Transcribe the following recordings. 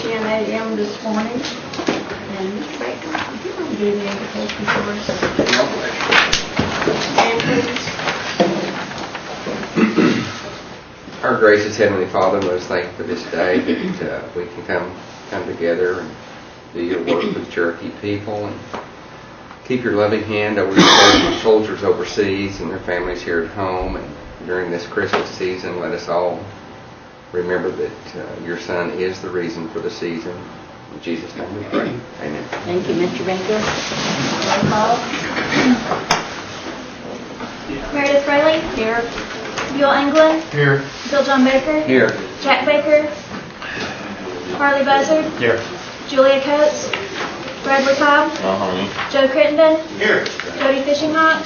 10 a.m. this morning. And Mr. Baker, if you want to do the invitation for us. And please. Our gracious Heavenly Father, most thankful for this day that we can come together and do your work for the Cherokee people and keep your loving hand over the soldiers overseas and their families here at home. And during this Christmas season, let us all remember that your Son is the reason for the season. In Jesus' name we pray. Amen. Thank you, Mr. Baker. Roll call. Meredith Riley. Here. Buell England. Here. Bill John Baker. Here. Jack Baker. Harley Buzzard. Here. Julia Coates. Bradley Cobb. Joe Crittenden. Here. Jody Fishinghawk.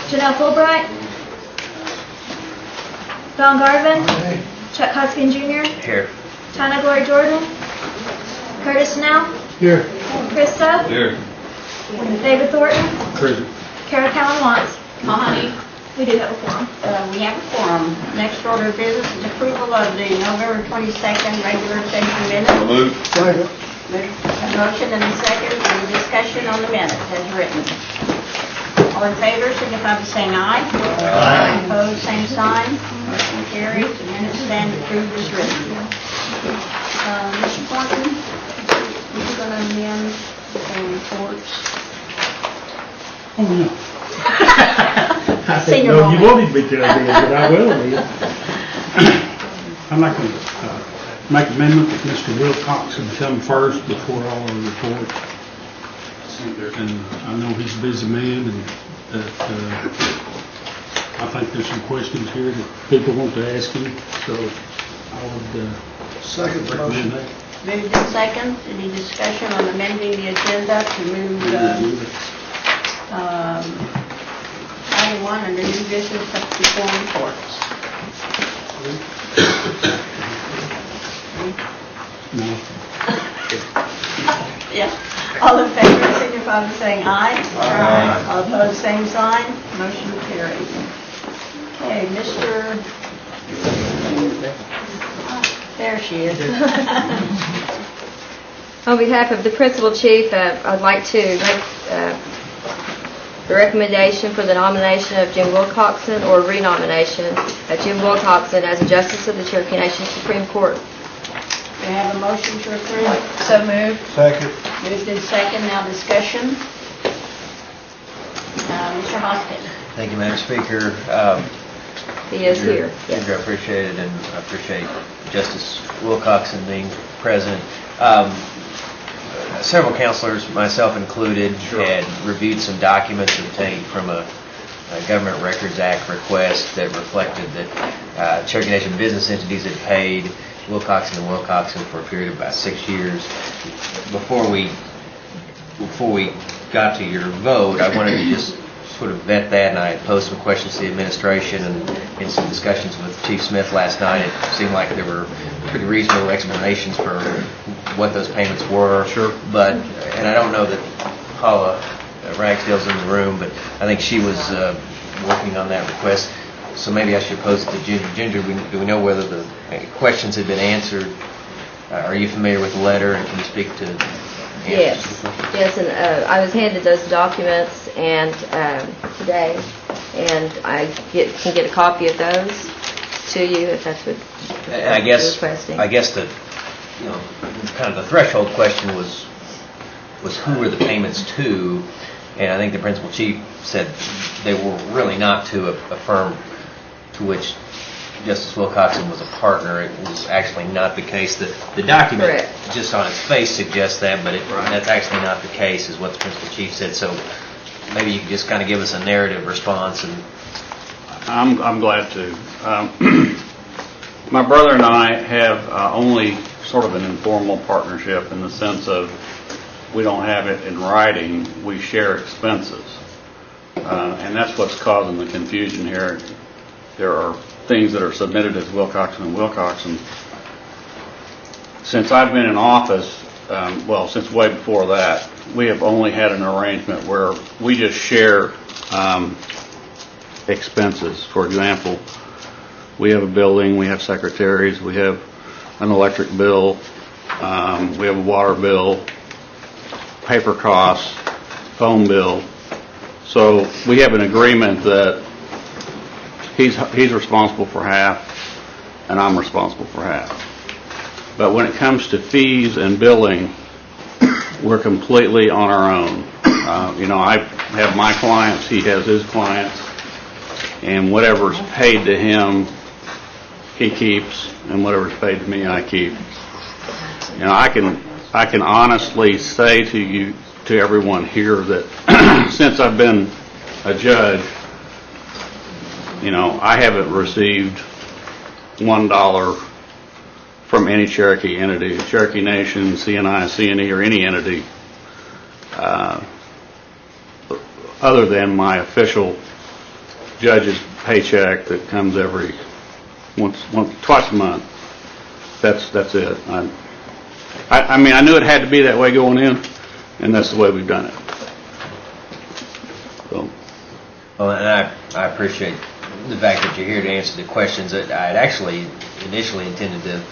Janelle Fulbright. Don Garvin. Chuck Hoskin Jr. Here. China Glory Jordan. Curtis Snell. Here. Chris Tuff. Here. David Thornton. Present. Kara Callan Watts. Honey. We do have a quorum. We have a quorum. Next order of business is approval of the November 22nd regular session minutes. Move. Second. Motion and a second. Any discussion on the minutes as written? All in favor, signify by saying aye. Aye. Opposed, same sign. Motion carries. The minutes stand approved as written. Mr. Thornton, are you going to amend the reports? Oh, no. I said, Senior no, you moment. wanted me to, I did, but I will be. I'd like to make an amendment that Mr. Wilcox would come first before all the reports. And I know he's a busy man, and that I think there's some questions here that people want to ask him, so I would Second recommend that. Moved in second. Any discussion on amending the agenda to move item 1 under new business up to 4 reports? No. Yeah. All in favor, signify by saying aye. Aye. All opposed, same sign. Motion carries. Okay, Mr. There she is. On behalf of the Principal Chief, I'd like to make the recommendation for the nomination of Jim Wilcoxon or renomination of Jim Wilcoxon as a Justice of the Cherokee Nation Supreme Court. We have a motion to approve. So moved. Second. Moved in second. Now discussion. Mr. Hoskin. Thank you, Madam Speaker. He is here. I appreciate it, and I appreciate Justice Wilcoxon being present. Several counselors, myself included, had reviewed some documents obtained from a Government Records Act request that reflected that Cherokee Nation business entities had paid Wilcoxon and Wilcoxon for a period of about 6 years. Before we got to your vote, I wanted to just sort of vet that, and I posed some questions to the administration, and in some discussions with Chief Smith last night, it seemed like there were pretty reasonable explanations for what those payments were. Sure. But, and I don't know that Paula Ragsdale's in the room, but I think she was working on that request. So maybe I should pose it to Ginger. Ginger, do we know whether the questions had been answered? Are you familiar with the letter, and can you speak to Yes, and I was handed those documents and today, and I can get a copy of those to you if that's what And you're requesting. I guess the kind of the threshold question was who were the payments to, and I think the Principal Chief said they were really not to a firm to which Justice Wilcoxon was a partner. It was actually not the case. The document, Correct, just on its face, suggests that, but that's actually not the case, is what the Principal Chief said. So maybe you could just kind of give us a narrative response. And I'm glad to. My brother and I have only sort of an informal partnership in the sense of we don't have it in writing. We share expenses. And that's what's causing the confusion here. There are things that are submitted as Wilcoxon and Wilcoxon. Since I've been in office, well, since way before that, we have only had an arrangement where we just share expenses. For example, we have a building, we have secretaries, we have an electric bill, We have a water bill, paper costs, phone bill. So we have an agreement that he's responsible for half and I'm responsible for half. But when it comes to fees and billing, we're completely on our own. I have my clients, he has his clients, and whatever's paid to him, he keeps, and whatever's paid to me, I keep. I can honestly say to everyone here that since I've been a judge, I haven't received $1 from any Cherokee entity, Cherokee Nation, CNI, CNE, or any entity, other than my official judge's paycheck that comes twice a month. That's it. I knew it had to be that way going in, and that's the way we've done it. So. Well, and I appreciate the fact that you're here to answer the questions. That I had actually initially intended to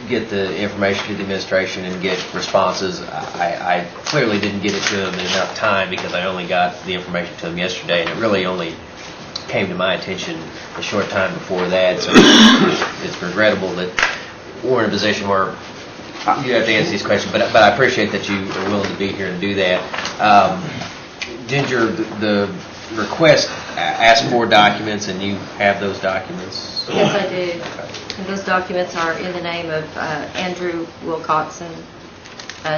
get the information to the administration and get responses. I clearly didn't get it to them in enough time because I only got the information to them yesterday, and it really only came to my attention a short time before that. So it's regrettable that we're in a position where you have to answer these questions, but I appreciate that you are willing to be here and do that. Ginger, the request asks for documents, and you have those documents? Yes, I do. And those documents are in the name of Andrew Wilcoxon,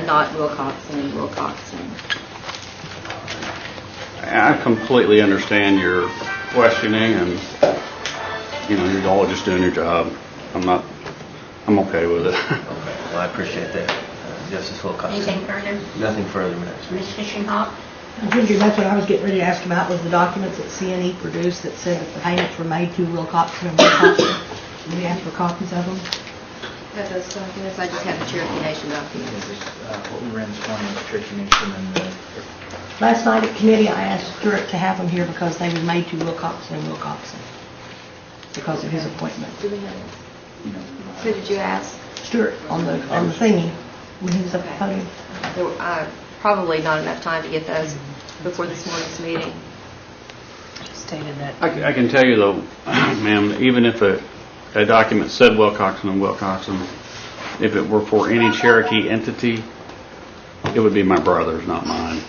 not Wilcoxon and Wilcoxon. I completely understand your questioning, and you're all just doing your job. I'm okay with it. Okay. Well, I appreciate that, Justice Wilcoxon. Anything further? Nothing further, ma'am. Ms. Fishing Hawk? Ginger, that's what I was getting ready to ask about, was the documents that CNE produced that said that the payments were made to Wilcoxon and Wilcoxon. Did we ask for copies of them? Have those documents? I just have the Cherokee Nation documents. What we ran this morning was Cherokee Nation and the... Last night at committee, I asked Stuart to have them here because they were made to Wilcoxon and Wilcoxon because of his appointment. Do we have it? Who did you ask? Stuart, on the thingy, when he was at the podium. There were, probably not enough time to get those before this morning's meeting. I can tell you though, ma'am, even if a document said Wilcoxon and Wilcoxon, if it were for any Cherokee entity, it would be my brother's, not mine.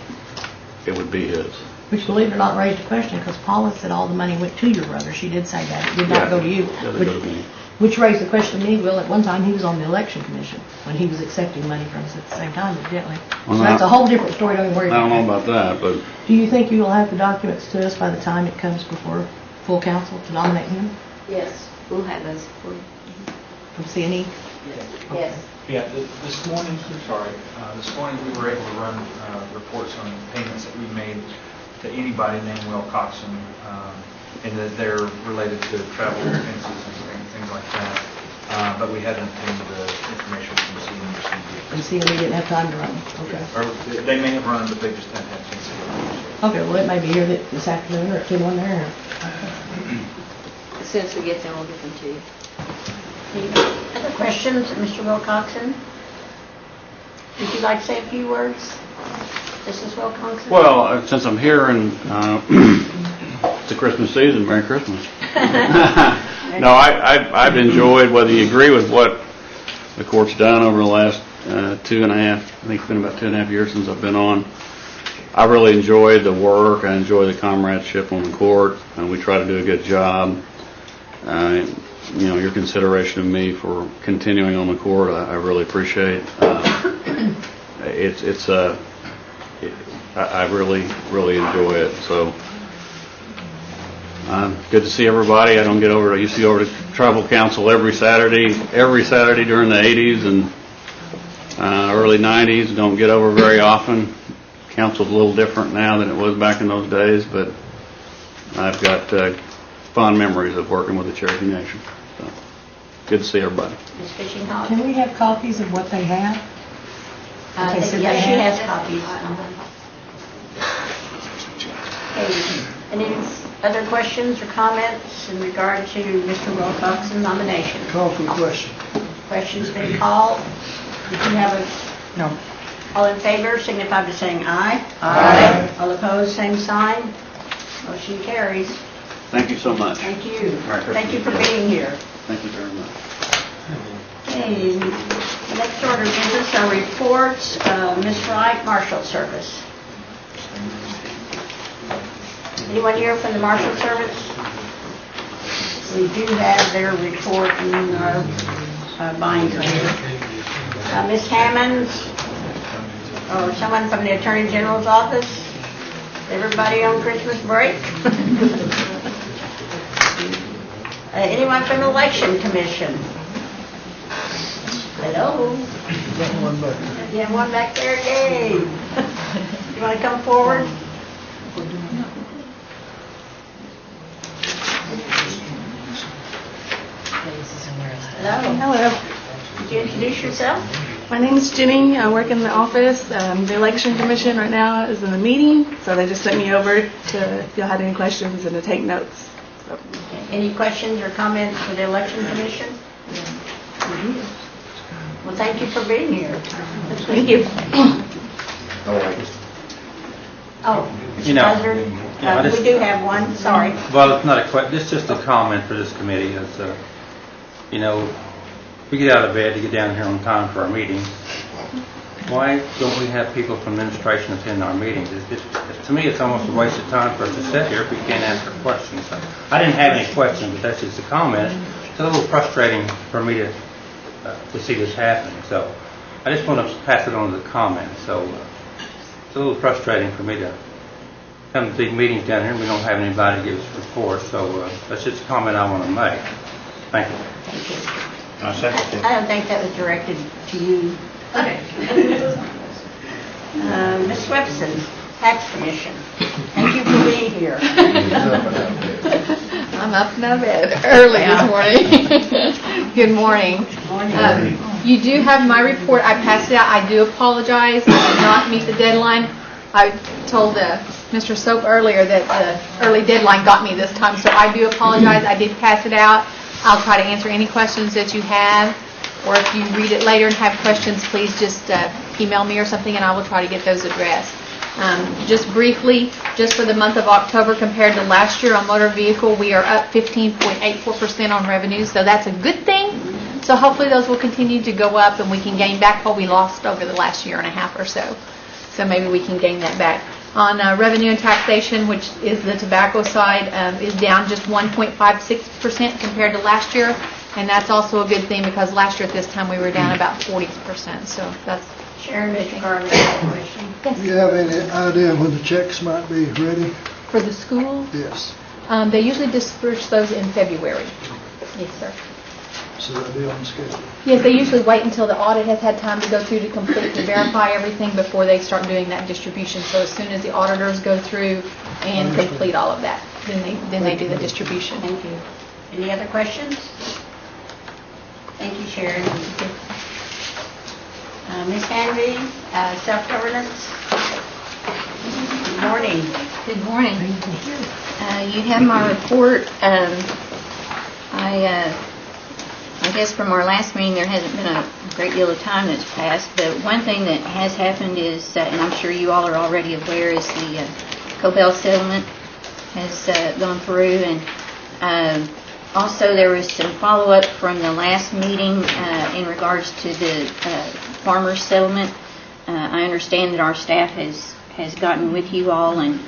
It would be his. Which, believe it or not, raised a question because Paula said all the money went to your brother. She did say that. It did not go to you. Doesn't go to me. Which raised the question to me, Will, at one time he was on the election commission when he was accepting money from us at the same time, evidently. Well, So that's a whole different story, don't even worry I don't about know that. about that, but Do you think you will have the documents to us by the time it comes before full council to nominate him Yes, we'll have those for you. from CNE? Yes. Yeah, this morning we were able to run reports on payments that we made to anybody named Wilcoxon, and that they're related to travel expenses and things like that. But we hadn't obtained the information from CNE. And CNE didn't have time to run. Okay. Or they may have run, but they just haven't had a chance to do it. Okay, well, it may be here this afternoon or at 2:01 there. As soon as we get them, we'll get them to you. Any other questions, Mr. Wilcoxon? Would you like to say a few words, Mrs. Wilcoxon? well, since I'm here and it's the Christmas season, Merry Christmas. No, I've enjoyed, whether you agree with what the court's done over the last 2.5, I think it's been about 2.5 years since I've been on. I really enjoyed the work. I enjoy the comradeship on the court, and we try to do a good job. Your consideration of me for continuing on the court, I really appreciate. I really enjoy it. So good to see everybody. I used to go over to tribal council every Saturday during the 80s and early 90s. Don't get over very often. Council's a little different now than it was back in those days, but I've got fond memories of working with the Cherokee Nation. So, good to see everybody. Ms. Fishing Hawk? Can we have copies of what they have? Okay, so Yes, she they has have- copies. Okay. Any other questions or comments in regard to Mr. Wilcoxon's nomination? Call for the question. Questions been called? Did you have a, No. all in favor, signify by saying aye. Aye. All opposed, same sign. Motion carries. Thank you so much. Thank you. Right. Thank you for being here. Thank you very much. Okay, the next order of business are reports. Ms. Wright, Marshal Service. Anyone here from the Marshal Service? We do have their report in our binder here. Ms. Hammond, or someone from the Attorney General's office? Everybody on Christmas break? Anyone from the Election Commission? Hello? Got one back there. You have one back there? Yay! You want to come forward? Hello. Hello, Could you introduce yourself? my name is Jenny. I work in the office. The Election Commission right now is in a meeting, so they just sent me over to, if y'all had any questions and to take notes. So, Any questions or comments for the Election Commission? Well, thank you for being here. thank you. Oh, You know, Mr. Buzzard, yeah, I we just- do have one, sorry. Well, it's not a question, it's just a comment for this committee. It's, you know, we get out of bed to get down here on time for our meetings. Why don't we have people from administration attend our meetings? To me, it's almost a waste of time for us to sit here if we can't answer questions. So, I didn't have any questions, but that's just a comment. It's a little frustrating for me to see this happening. So I just want to pass it on to the comments. So it's a little frustrating for me to come to these meetings down here and we don't have anybody to give us reports. So that's just a comment I want to make. Thank you. Thank you. I second it. I don't think that was directed to you. Okay. Ms. Swepson, Tax Commission, thank you for being here. I'm up and out of bed early this morning. Good morning. Morning. You do have my report. I passed it out. I do apologize. I did not meet the deadline. I told Mr. Soap earlier that the early deadline got me this time, so I do apologize. I did pass it out. I'll try to answer any questions that you have, or if you read it later and have questions, please just email me or something, and I will try to get those addressed. Just briefly, just for the month of October compared to last year on motor vehicle, we are up 15.84% on revenues, so that's a good thing. So hopefully those will continue to go up and we can gain back what we lost over the last year and a half or so. So maybe we can gain that back. On revenue and taxation, which is the tobacco side, is down just 1.56% compared to last year. And that's also a good thing because last year at this time we were down about 40%. So that's Sharon, Mr. Garland, has a question. Do you have any idea when the checks might be ready? For the school, Yes. they usually disperse those in February. Yes, sir. So they'll be on the schedule. Yes, they usually wait until the audit has had time to go through to complete, to verify everything before they start doing that distribution. So as soon as the auditors go through and complete all of that, then they do the distribution. Thank you. Any other questions? Thank you, Sharon. Ms. Hanvey, self-governance. Good morning. Good morning. You have my report. I guess from our last meeting there hasn't been a great deal of time that's passed, but one thing that has happened is, and I'm sure you all are already aware, is the Cobell settlement has gone through, and also there was some follow-up from the last meeting in regards to the farmers settlement. I understand that our staff has gotten with you all, and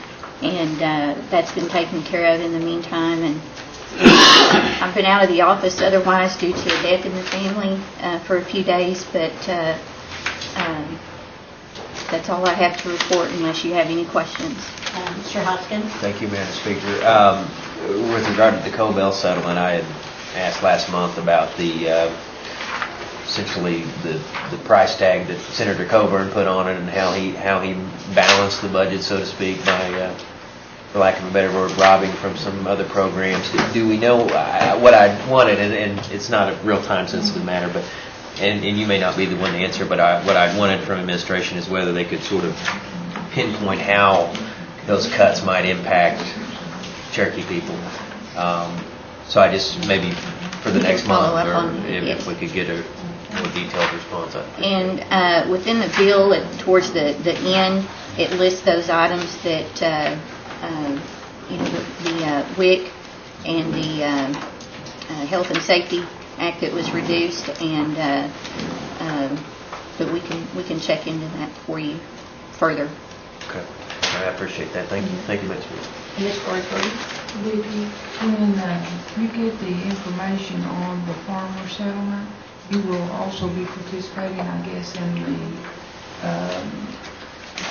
that's been taken care of in the meantime, and I've been out of the office otherwise due to a death in the family for a few days, but that's all I have to report unless you have any questions. Mr. Hoskins? Thank you, Madam Speaker. With regard to the Cobell settlement, I had asked last month about the essentially the price tag that Senator Coburn put on it and how he balanced the budget, so to speak, by for lack of a better word, robbing from some other programs. Do we know what I wanted, and it's not a real time sensitive matter, but and you may not be the one to answer, but what I wanted from administration is whether they could sort of pinpoint how those cuts might impact Cherokee people. So I just maybe for the next month, follow up or on that, if yes. we could get more detailed response, I think. And within the bill, towards the end, it lists those items that, the WIC and the Health and Safety Act that was reduced, and but we can check into that for you further. Okay. I appreciate that. Thank you. Thank you, Ms. Reed. Ms. Gray, Vicki, when you get the information on the farmer settlement, you will also be participating, I guess, in the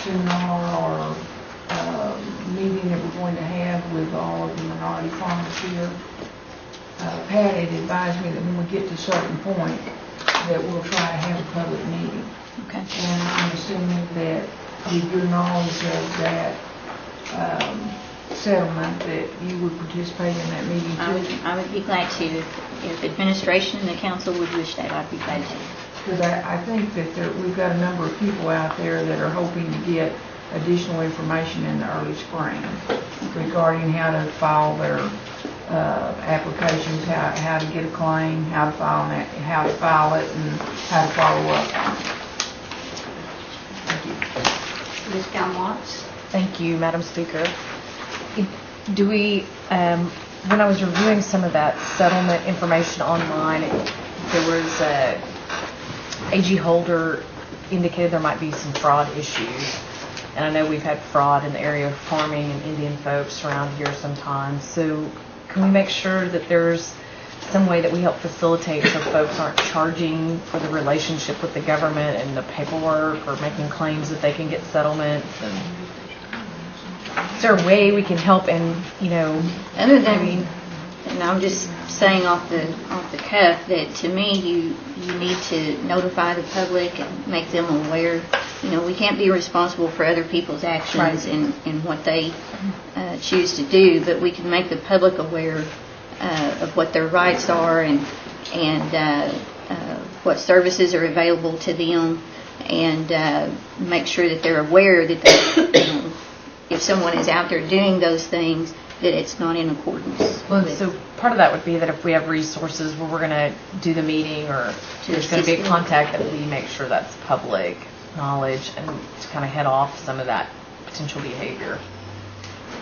seminar or meeting that we're going to have with all of the minority farmers here. Pat had advised me that when we get to a certain point, that we'll try to have a public meeting. Okay. And I'm assuming that with your knowledge of that settlement, that you would participate in that meeting too? I would be glad to. If administration and the council would wish that, I'd be glad to. Because I think that we've got a number of people out there that are hoping to get additional information in the early spring regarding how to file their applications, how to get a claim, how to file it, and how to follow up on it. Thank you. Ms. Watts. Thank you, Madam Speaker. Do we, when I was reviewing some of that settlement information online, there was AG Holder indicated there might be some fraud issues. And I know we've had fraud in the area of farming and Indian folks around here sometimes. So can we make sure that there's some way that we help facilitate so folks aren't charging for the relationship with the government and the paperwork or making claims that they can get settlements? And is there a way we can help and, Other than, and I'm just saying off the cuff, that to me you need to notify the public and make them aware. We can't be responsible for other people's actions and what they choose to do, but we can make the public aware of what their rights are and what services are available to them, and make sure that they're aware that they, if someone is out there doing those things, that it's not in accordance. Well, so part of that would be that if we have resources where we're going to do the meeting or there's going to be a contact, that we make sure that's public knowledge and to kind of head off some of that potential behavior.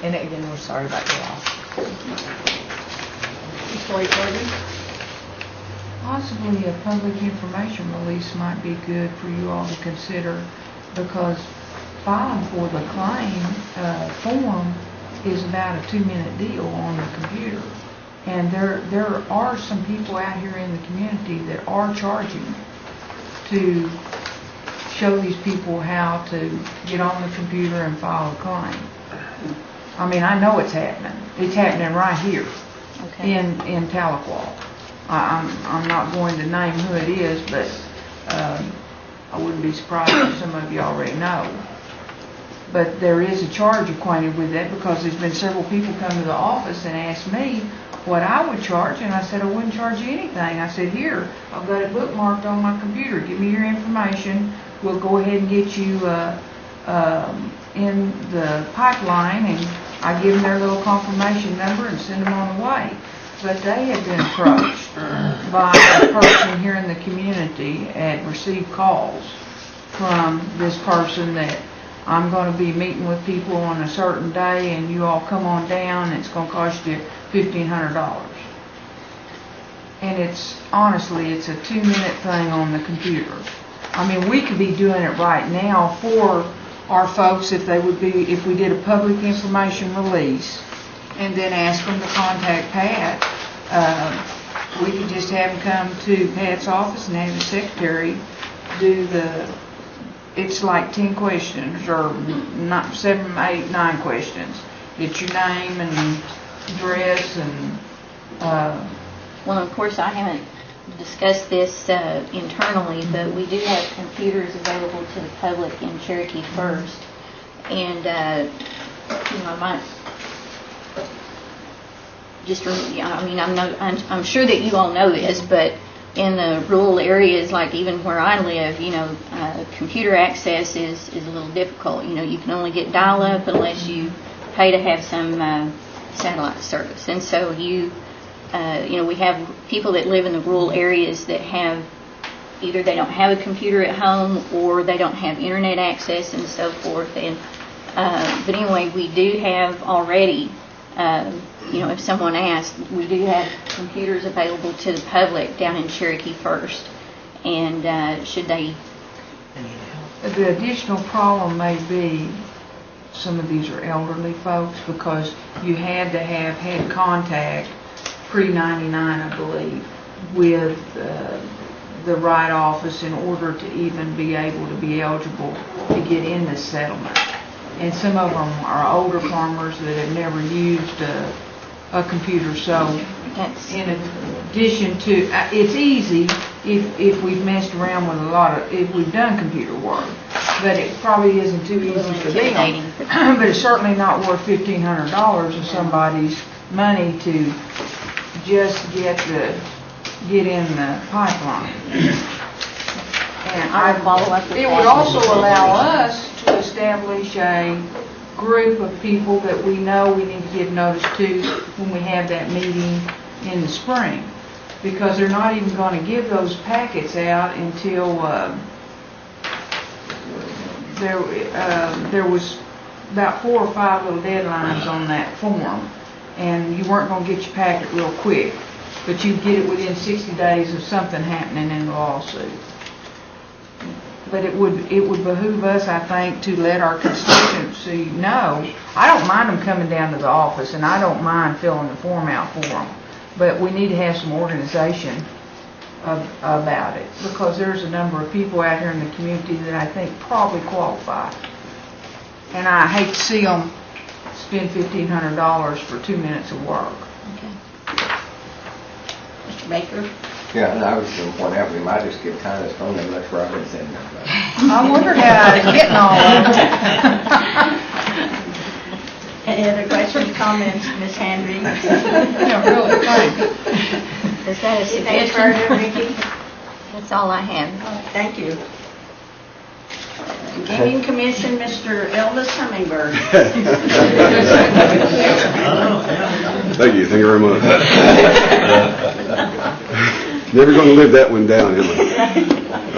And again, we're sorry about your loss. Possibly a public information release might be good for you all to consider, because filing for the claim form is about a 2-minute deal on the computer. And there are some people out here in the community that are charging to show these people how to get on the computer and file a claim. I mean, I know it's happening. It's happening right here in Tahlequah. I'm not going to name who it is, but I wouldn't be surprised if some of you already know. But there is a charge acquainted with that, because there's been several people come to the office and asked me what I would charge, and I said I wouldn't charge you anything. I said, here, I've got it bookmarked on my computer. Give me your information. We'll go ahead and get you in the pipeline, and I give them their little confirmation number and send them on the way. But they had been approached by a person here in the community and received calls from this person that I'm going to be meeting with people on a certain day, and you all come on down, and it's going to cost you $1,500. And it's, honestly, it's a 2-minute thing on the computer. I mean, we could be doing it right now for our folks if we did a public information release and then ask them to contact Pat. We could just have them come to Pat's office and have the secretary do it's like 10 questions, or 7, 8, 9 questions. It's your name and address and... Well, of course, I haven't discussed this internally, but we do have computers available to the public in Cherokee First. And, I might just, I'm sure that you all know this, but in the rural areas, like even where I live, computer access is a little difficult. You can only get dial-up unless you pay to have some satellite service. And so we have people that live in the rural areas that have either they don't have a computer at home or they don't have internet access and so forth. And but anyway, we do have already, if someone asked, we do have computers available to the public down in Cherokee First. And should they... The additional problem may be some of these are elderly folks, because you had to have had contact pre-99, I believe, with the right office in order to even be able to be eligible to get in this settlement. And some of them are older farmers that have never used a computer. So in addition to, it's easy if we've messed around with if we've done computer work, but it probably isn't too easy for them. But it's certainly not worth $1,500 of somebody's money to just get in the pipeline. And I will follow up with it that. would also allow us to establish a group of people that we know we need to give notice to when we have that meeting in the spring, because they're not even going to give those packets out until there was about 4 or 5 little deadlines on that form, and you weren't going to get your packet real quick, but you'd get it within 60 days of something happening in the lawsuit. But it would behoove us, I think, to let our constituency know. I don't mind them coming down to the office, and I don't mind filling the form out for them, but we need to have some organization about it, because there's a number of people out here in the community that I think probably qualify. And I hate to see them spend $1,500 for 2 minutes of work. Okay. Mr. Baker? Yeah, and I was going to point out, we might just give Tyler's phone number, that's where I've been sending them. I wondered how I was getting all of them. Any other questions, comments, Ms. Handry? Yeah, really, thanks. Is that a Anything suggestion? further, Vicki? That's all I have. Thank you. Gaming Commission, Mr. Elvis Hummingbird. Thank you very much. Never going to live that one down, am I?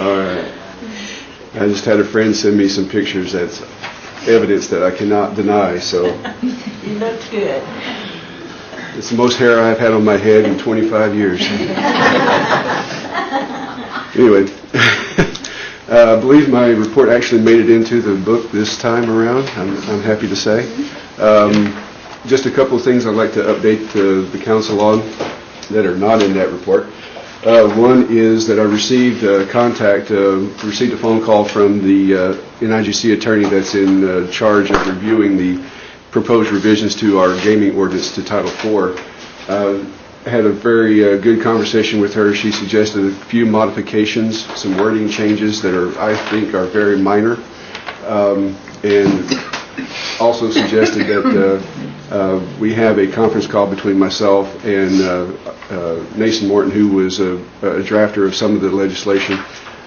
All right. I just had a friend send me some pictures that's evidence that I cannot deny, so. You look good. It's the most hair I've had on my head in 25 years. Anyway, I believe my report actually made it into the book this time around, I'm happy to say. Just a couple of things I'd like to update the council on that are not in that report. One is that I received a phone call from the NIGC attorney that's in charge of reviewing the proposed revisions to our gaming ordinance to Title IV. I had a very good conversation with her. She suggested a few modifications, some wording changes that I think are very minor, and also suggested that we have a conference call between myself and Nason Morton, who was a drafter of some of the legislation,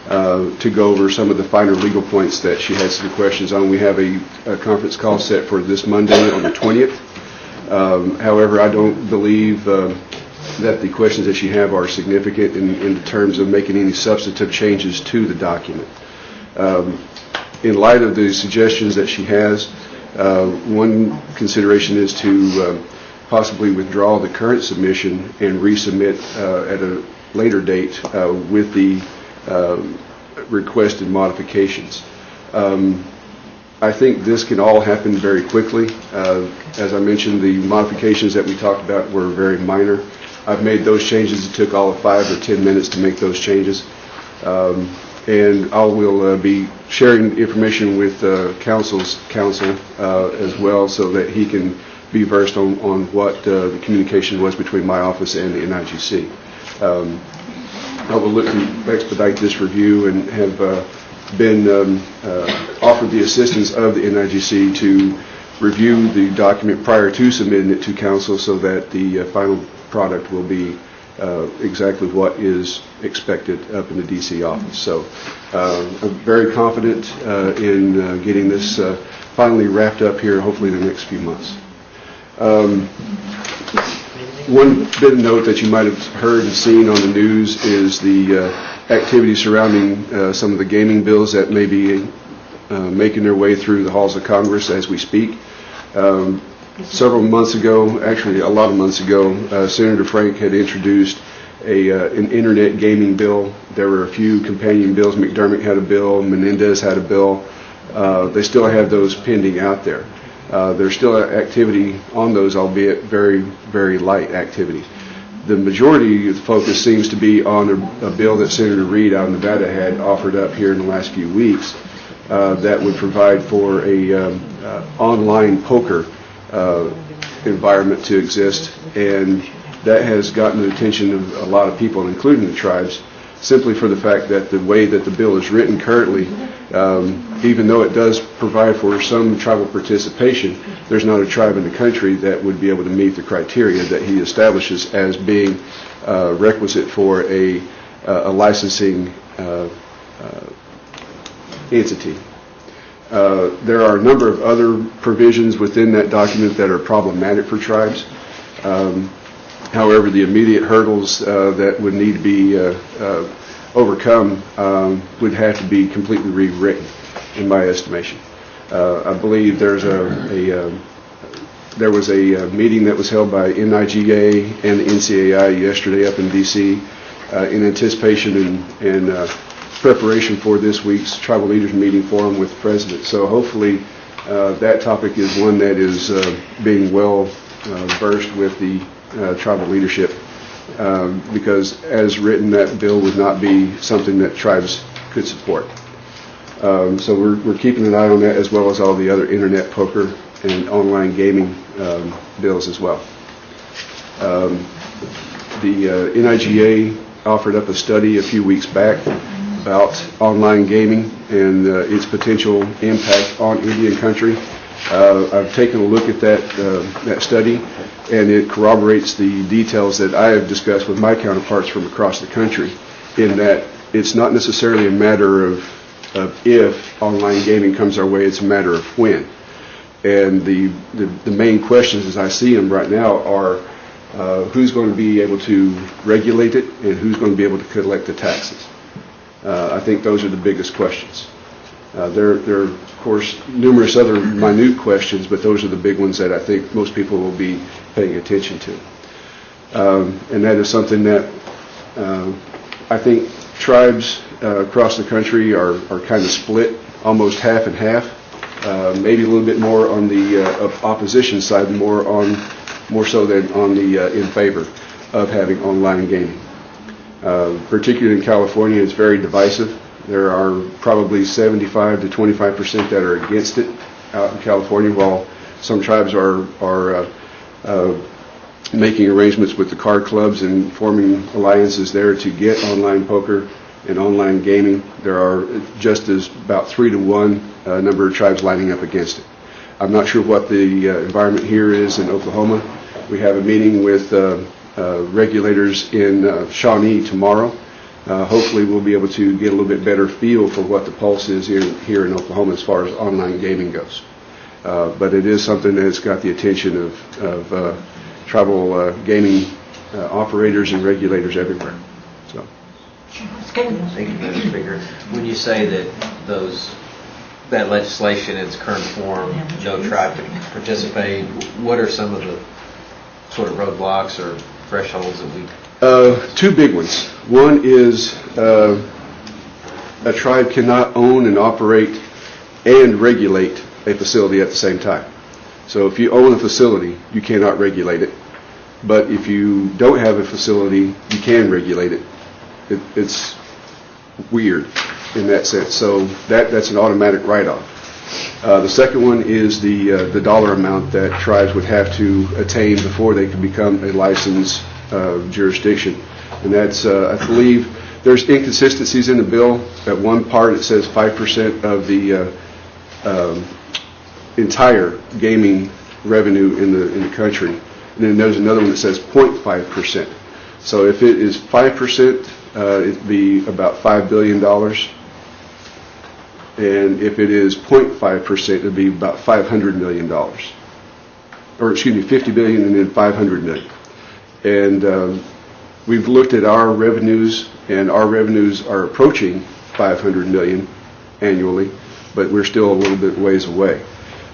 to go over some of the finer legal points that she had some questions on. We have a conference call set for this Monday on the 20th. However, I don't believe that the questions that you have are significant in terms of making any substantive changes to the document. In light of the suggestions that she has, one consideration is to possibly withdraw the current submission and resubmit at a later date with the requested modifications. I think this can all happen very quickly. As I mentioned, the modifications that we talked about were very minor. I've made those changes. It took all of 5 or 10 minutes to make those changes. And I will be sharing information with council's counsel as well, so that he can be versed on what the communication was between my office and the NIGC. I will look to expedite this review and have been offered the assistance of the NIGC to review the document prior to submitting it to council, so that the final product will be exactly what is expected up in the DC office. So I'm very confident in getting this finally wrapped up here, hopefully in the next few months. One bit of note that you might have heard and seen on the news is the activity surrounding some of the gaming bills that may be making their way through the halls of Congress as we speak. Several months ago, actually a lot of months ago, Senator Frank had introduced an internet gaming bill. There were a few companion bills. McDermott had a bill. Menendez had a bill. They still have those pending out there. There's still activity on those, albeit very, very light activity. The majority of the focus seems to be on a bill that Senator Reid out of Nevada had offered up here in the last few weeks that would provide for a online poker environment to exist, and that has gotten the attention of a lot of people, including the tribes, simply for the fact that the way that the bill is written currently, even though it does provide for some tribal participation, there's not a tribe in the country that would be able to meet the criteria that he establishes as being requisite for a licensing entity. There are a number of other provisions within that document that are problematic for tribes. However, the immediate hurdles that would need to be overcome would have to be completely rewritten, in my estimation. I believe there was a meeting that was held by NIGA and the NCAI yesterday up in D.C. In anticipation and preparation for this week's Tribal Leaders Meeting Forum with the President. So hopefully that topic is one that is being well versed with the tribal leadership, because as written, that bill would not be something that tribes could support. So we're keeping an eye on that, as well as all the other internet poker and online gaming bills as well. The NIGA offered up a study a few weeks back about online gaming and its potential impact on Indian country. I've taken a look at that study, and it corroborates the details that I have discussed with my counterparts from across the country, in that it's not necessarily a matter of if online gaming comes our way, it's a matter of when. And the main questions as I see them right now are who's going to be able to regulate it and who's going to be able to collect the taxes. I think those are the biggest questions. There are, of course, numerous other minute questions, but those are the big ones that I think most people will be paying attention to. And that is something that I think tribes across the country are kind of split, almost half and half. Maybe a little bit more on the opposition side, more so than on the in favor of having online gaming. Particularly in California, it's very divisive. There are probably 75 to 25% that are against it out in California, while some tribes are making arrangements with the card clubs and forming alliances there to get online poker and online gaming. There are just as about 3 to 1 number of tribes lining up against it. I'm not sure what the environment here is in Oklahoma. We have a meeting with regulators in Shawnee tomorrow. Hopefully we'll be able to get a little bit better feel for what the pulse is here in Oklahoma as far as online gaming goes. But it is something that's got the attention of tribal gaming operators and regulators everywhere. So. Thank you, Mr. Speaker. When you say that that legislation in its current form, no tribe can participate, what are some of the sort of roadblocks or thresholds that we... Two big ones. One is a tribe cannot own and operate and regulate a facility at the same time. So if you own a facility, you cannot regulate it. But if you don't have a facility, you can regulate it. It's weird in that sense. So that's an automatic write-off. The second one is the dollar amount that tribes would have to attain before they can become a licensed jurisdiction. And that's, I believe, there's inconsistencies in the bill. At one part it says 5% of the entire gaming revenue in the country. And then there's another one that says 0.5%. So if it is 5%, it'd be about $5 billion. And if it is 0.5%, it'd be about $500 million. Or excuse me, $50 billion and then $500 million. And we've looked at our revenues, and our revenues are approaching $500 million annually, but we're still a little bit ways away.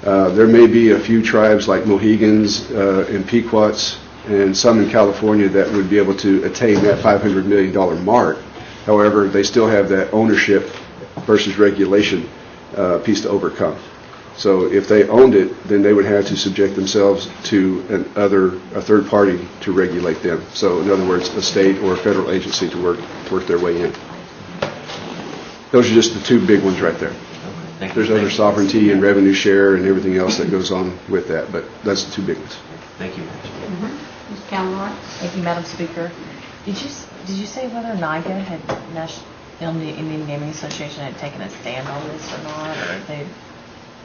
There may be a few tribes like Mohegans and Pequots and some in California that would be able to attain that $500 million mark. However, they still have that ownership versus regulation piece to overcome. So if they owned it, then they would have to subject themselves to a third party to regulate them. So in other words, a state or a federal agency to work their way in. Those are just the two big ones right there. There's other sovereignty and revenue share and everything else that goes on with that, but that's the two big ones. Thank you. Ms. Calmar? Thank you, Madam Speaker. Did you say whether NIGA the Indian Gaming Association had taken a stand on this or not, or if they?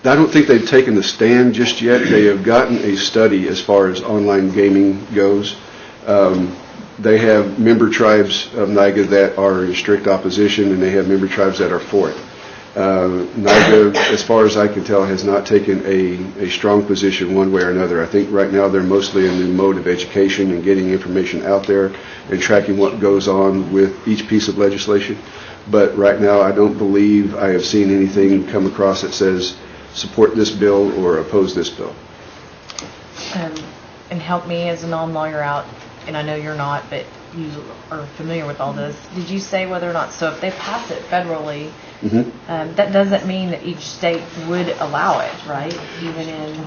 I don't think they've taken the stand just yet. They have gotten a study as far as online gaming goes. They have member tribes of NIGA that are in strict opposition, and they have member tribes that are for it. NIGA, as far as I can tell, has not taken a strong position one way or another. I think right now they're mostly in the mode of education and getting information out there and tracking what goes on with each piece of legislation. But right now I don't believe I have seen anything come across that says support this bill or oppose this bill. And help me as a non-lawyer out, and I know you're not, but you are familiar with all this. Did you say whether or not, so if they pass it federally, that doesn't mean that each state would allow it, right? Even in...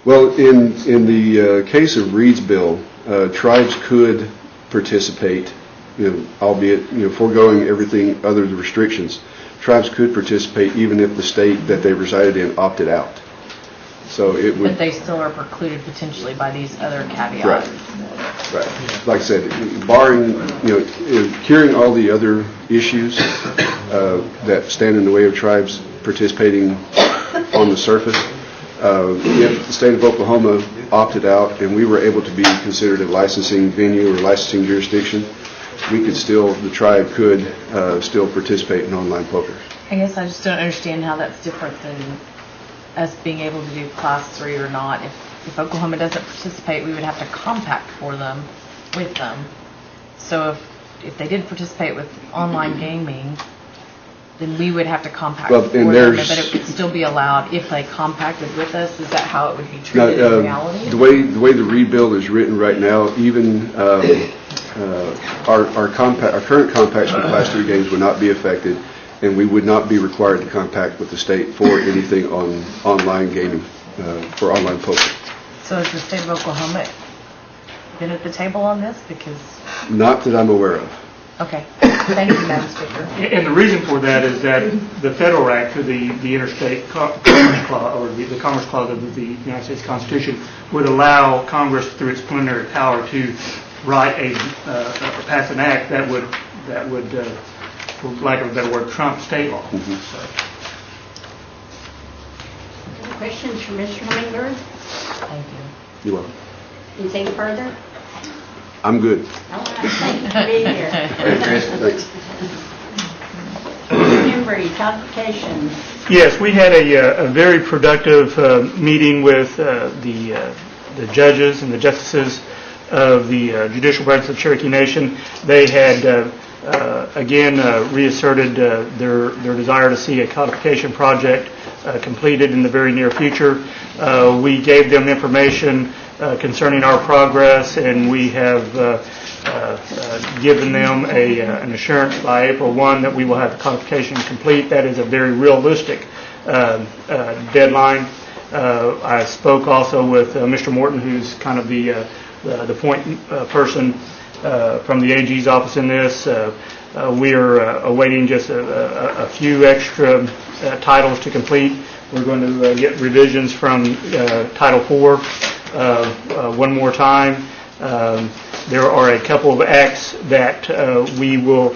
Well, in the case of Reed's bill, tribes could participate, albeit foregoing everything other than restrictions. Tribes could participate even if the state that they resided in opted out. So it would. But they still are precluded potentially by these other caveats. Right. Like I said, barring curing all the other issues that stand in the way of tribes participating on the surface. If the state of Oklahoma opted out and we were able to be considered a licensing venue or licensing jurisdiction, the tribe could still participate in online poker. I guess I just don't understand how that's different than us being able to do class 3 or not. If Oklahoma doesn't participate, we would have to compact with them. So if they did participate with online gaming, then we would have to compact for them, but it would still be allowed if they compacted with us. Is that how it would be treated in reality? The way the Reed bill is written right now, even our current compacts for Class 3 games would not be affected, and we would not be required to compact with the state for anything on online gaming, for online poker. So has the state of Oklahoma been at the table on this? Because not that I'm aware of. Okay. Thank you, Madam Speaker. And the reason for that is that the Federal Act, or the Interstate Commerce Clause, or the Commerce Clause of the United States Constitution, would allow Congress, through its plenary power, to write pass an act that would, for lack of a better word, trump state law. Questions for Mr. Hummingbird? Thank you. You're welcome. Anything further? I'm good. All right, thank you for being here. Hey, Chris, thanks. Embry, codification. Yes, we had a very productive meeting with the judges and the justices of the judicial branch of the Cherokee Nation. They had again reasserted their desire to see a codification project completed in the very near future. We gave them information concerning our progress, and we have given them an assurance by April 1 that we will have the codification complete. That is a very realistic deadline. I spoke also with Mr. Morton, who's kind of the point person from the AG's office in this. We are awaiting just a few extra titles to complete. We're going to get revisions from Title IV one more time. There are a couple of acts that we will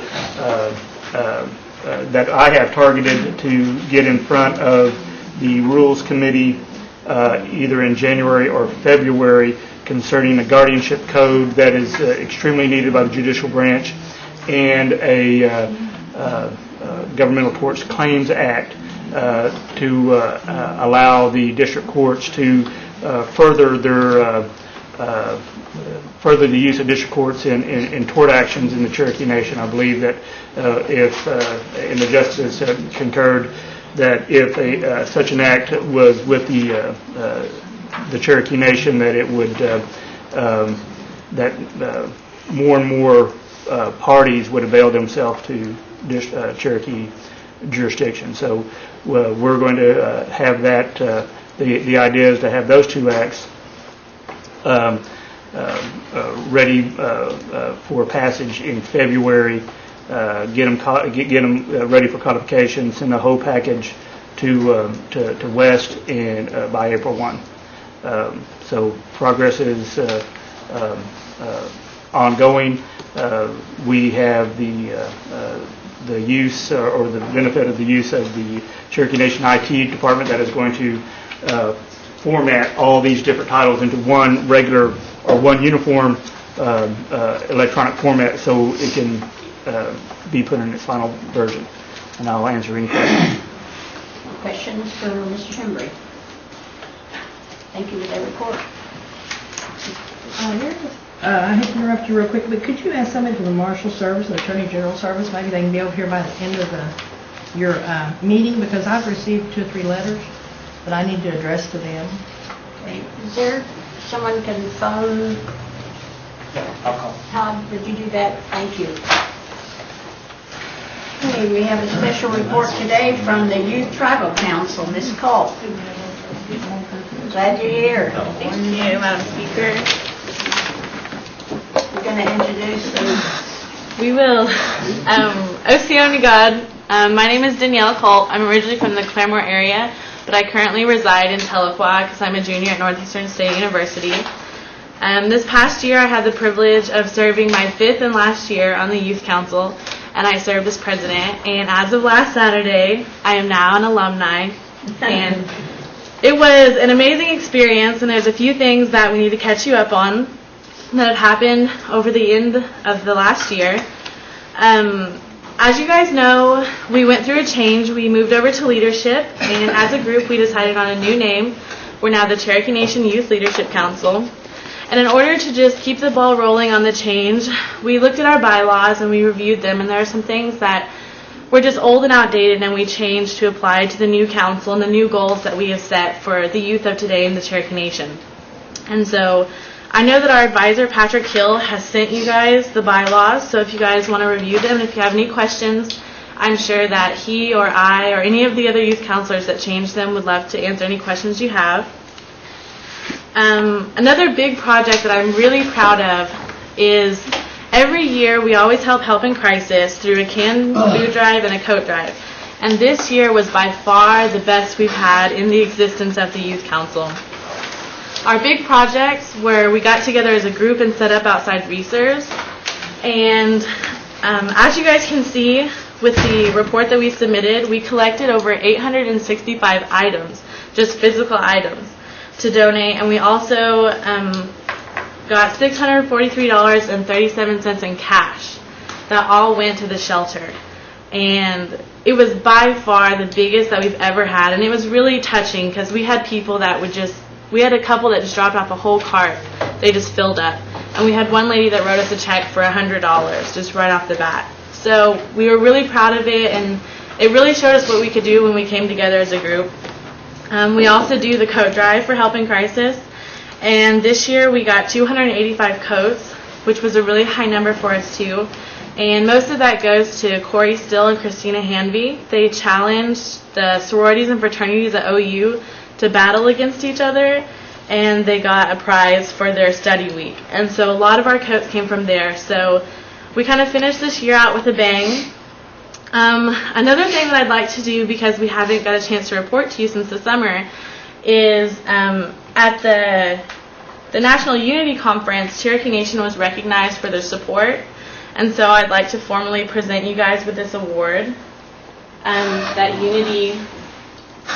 that I have targeted to get in front of the Rules Committee either in January or February concerning a guardianship code that is extremely needed by the judicial branch, and a Governmental Torts Claims Act to allow the district courts to further their further the use of district courts in tort actions in the Cherokee Nation. I believe that if, and the justices have concurred, that if such an act was with the Cherokee Nation, that it would, that more and more parties would avail themselves to Cherokee jurisdiction. So we're going to have that, the idea is to have those two acts ready for passage in February, get them ready for codification, send the whole package to West by April 1. So progress is ongoing. We have the use or the benefit of the use of the Cherokee Nation IT department that is going to format all these different titles into one regular or one uniform electronic format so it can be put in its final version. And I'll answer any questions. Questions for Mr. Hembry? Thank you for that report. I hate to interrupt you real quick, but could you ask somebody from the Marshal Service, the Attorney General Service, maybe they can be over here by the end of your meeting, because I've received 2 or 3 letters that I need to address to them. Okay. Is there someone can phone? I'll call. Todd, did you do that? Thank you. Okay, we have a special report today from the Youth Tribal Council, Ms. Cole. Glad you're here. Thank you, Madam Speaker. We're going to introduce them. We will. Oceana God. My name is Danielle Colt. I'm originally from the Claremore area, but I currently reside in Tahlequah because I'm a junior at Northeastern State University. This past year, I had the privilege of serving my 5th and last year on the Youth Council, and I served as president. And as of last Saturday, I am now an alumni, and it was an amazing experience. And there's a few things that we need to catch you up on that have happened over the end of the last year. As you guys know, we went through a change. We moved over to leadership, and as a group, we decided on a new name. We're now the Cherokee Nation Youth Leadership Council. And in order to just keep the ball rolling on the change, we looked at our bylaws and we reviewed them, and there are some things that were just old and outdated, and we changed to apply to the new council and the new goals that we have set for the youth of today in the Cherokee Nation. And so I know that our advisor, Patrick Hill, has sent you guys the bylaws, so if you guys want to review them, and if you have any questions, I'm sure that he or I or any of the other youth counselors that changed them would love to answer any questions you have. Another big project that I'm really proud of is every year we always help in crisis through a canned food drive and a coat drive. And this year was by far the best we've had in the existence of the Youth Council. Our big projects where we got together as a group and set up outside Reesers. And as you guys can see with the report that we submitted, we collected over 865 items, just physical items, to donate. And we also got $643.37 in cash that all went to the shelter. And it was by far the biggest that we've ever had. And it was really touching because we had people that would just, we had a couple that just dropped off a whole cart. They just filled up. And we had one lady that wrote us a check for $100 just right off the bat. So we were really proud of it, and it really showed us what we could do when we came together as a group. We also do the coat drive for Help in Crisis. And this year we got 285 coats, which was a really high number for us too. And most of that goes to Corey Still and Christina Hanvey. They challenged the sororities and fraternities at OU to battle against each other, and they got a prize for their study week. And so a lot of our coats came from there. So we kind of finished this year out with a bang. Another thing that I'd like to do, because we haven't got a chance to report to you since the summer, is at the National Unity Conference, Cherokee Nation was recognized for their support. And so I'd like to formally present you guys with this award. That Unity,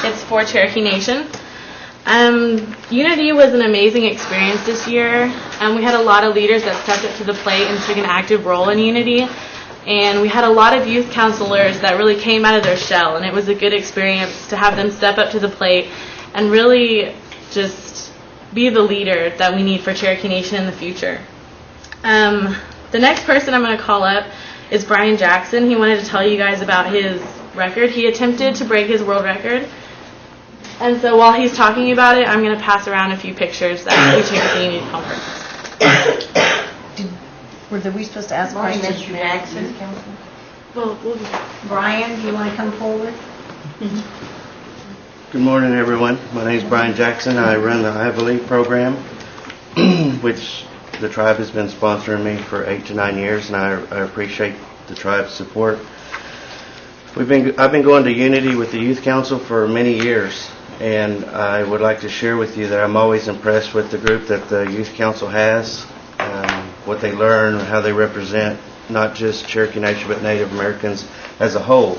it's for Cherokee Nation. Unity was an amazing experience this year. We had a lot of leaders that stepped up to the plate and took an active role in Unity. And we had a lot of youth counselors that really came out of their shell, and it was a good experience to have them step up to the plate and really just be the leader that we need for Cherokee Nation in the future. The next person I'm going to call up is Brian Jackson. He wanted to tell you guys about his record. He attempted to break his world record. And so while he's talking about it, I'm going to pass around a few pictures that we took at the Unity Conference. Were we supposed to ask Morning, questions? Mr. Jackson. Well, Brian, do you want to come forward? Good morning, everyone. My name is Brian Jackson. I run the I Believe program, which the tribe has been sponsoring me for 8 to 9 years, and I appreciate the tribe's support. I've been going to Unity with the Youth Council for many years, and I would like to share with you that I'm always impressed with the group that the Youth Council has, what they learn, how they represent not just Cherokee Nation but Native Americans as a whole.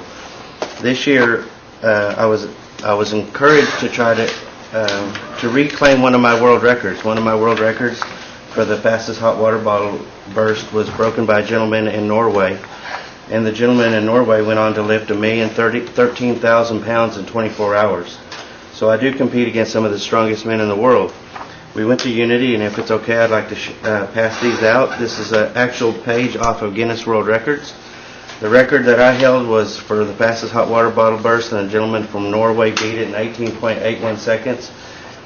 This year, I was encouraged to try to reclaim one of my world records. One of my world records for the fastest hot water bottle burst was broken by a gentleman in Norway. And the gentleman in Norway went on to lift 1,013,000 pounds in 24 hours. So I do compete against some of the strongest men in the world. We went to Unity, and if it's okay, I'd like to pass these out. This is an actual page off of Guinness World Records. The record that I held was for the fastest hot water bottle burst, and a gentleman from Norway beat it in 18.81 seconds.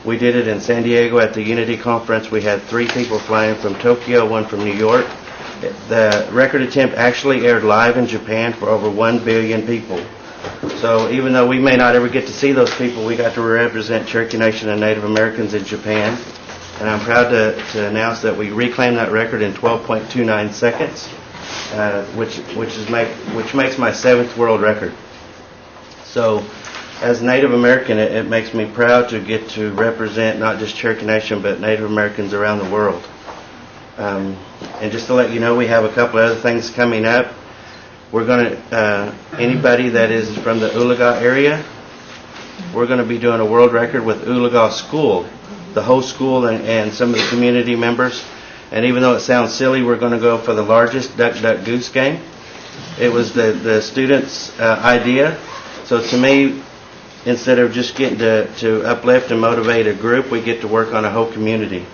We did it in San Diego at the Unity Conference. We had 3 people flying from Tokyo, 1 from New York. The record attempt actually aired live in Japan for over 1 billion people. So even though we may not ever get to see those people, we got to represent Cherokee Nation and Native Americans in Japan. And I'm proud to announce that we reclaimed that record in 12.29 seconds, which makes my 7th world record. So as Native American, it makes me proud to get to represent not just Cherokee Nation but Native Americans around the world. And just to let you know, we have a couple of other things coming up. We're going to, anybody that is from the Oologah area, we're going to be doing a world record with Oologah School, the whole school and some of the community members. And even though it sounds silly, we're going to go for the largest Duck Duck Goose game. It was the students' idea. So to me, instead of just getting to uplift and motivate a group, we get to work on a whole community.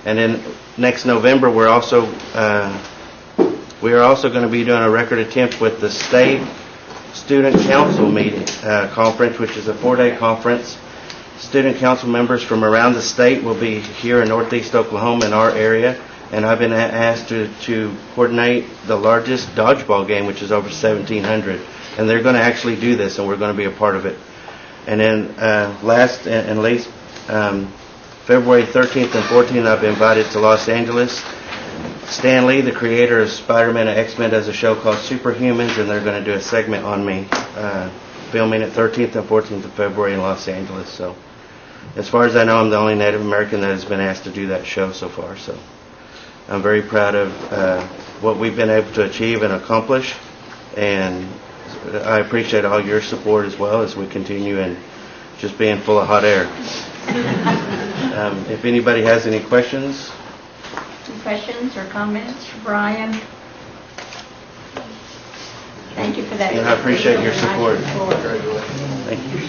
And then next November, we are also going to be doing a record attempt with the State Student Council meeting conference, which is a 4-day conference. Student council members from around the state will be here in Northeast Oklahoma in our area, and I've been asked to coordinate the largest dodgeball game, which is over 1,700. And they're going to actually do this, and we're going to be a part of it. And then last and least, February 13th and 14th, I've been invited to Los Angeles. Stan Lee, the creator of Spider-Man and X-Men, does a show called Superhumans, and they're going to do a segment on me, filming it 13th and 14th of February in Los Angeles. So as far as I know, I'm the only Native American that has been asked to do that show so far. So I'm very proud of what we've been able to achieve and accomplish, and I appreciate all your support as well as we continue and just being full of hot air. If anybody has any questions. Questions or comments for Brian? Thank you for that. And I appreciate your support. Thank you.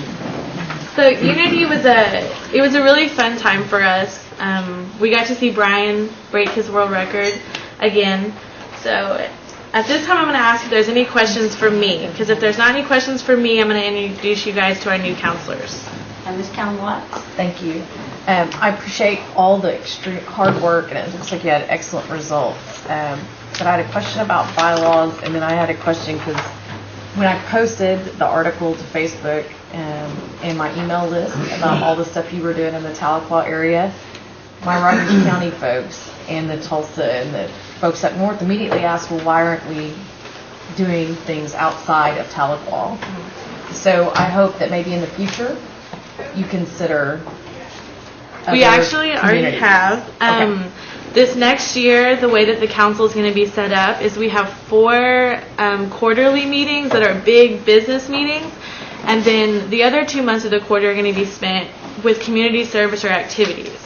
So Unity was a really fun time for us. We got to see Brian break his world record again. So at this time, I'm going to ask if there's any questions for me, because if there's not any questions for me, I'm going to introduce you guys to our new counselors. And Ms. Watts. Thank you. I appreciate all the extreme hard work, and it looks like you had excellent results. But I had a question about bylaws, and then I had a question because when I posted the article to Facebook in my email list about all the stuff you were doing in the Tahlequah area, my Rogers County folks and the Tulsa and the folks up north immediately asked, well, why aren't we doing things outside of Tahlequah? So I hope that maybe in the future you consider we actually already have. Okay. This next year, the way that the council is going to be set up is we have 4 quarterly meetings that are big business meetings, and then the other 2 months of the quarter are going to be spent with community service or activities.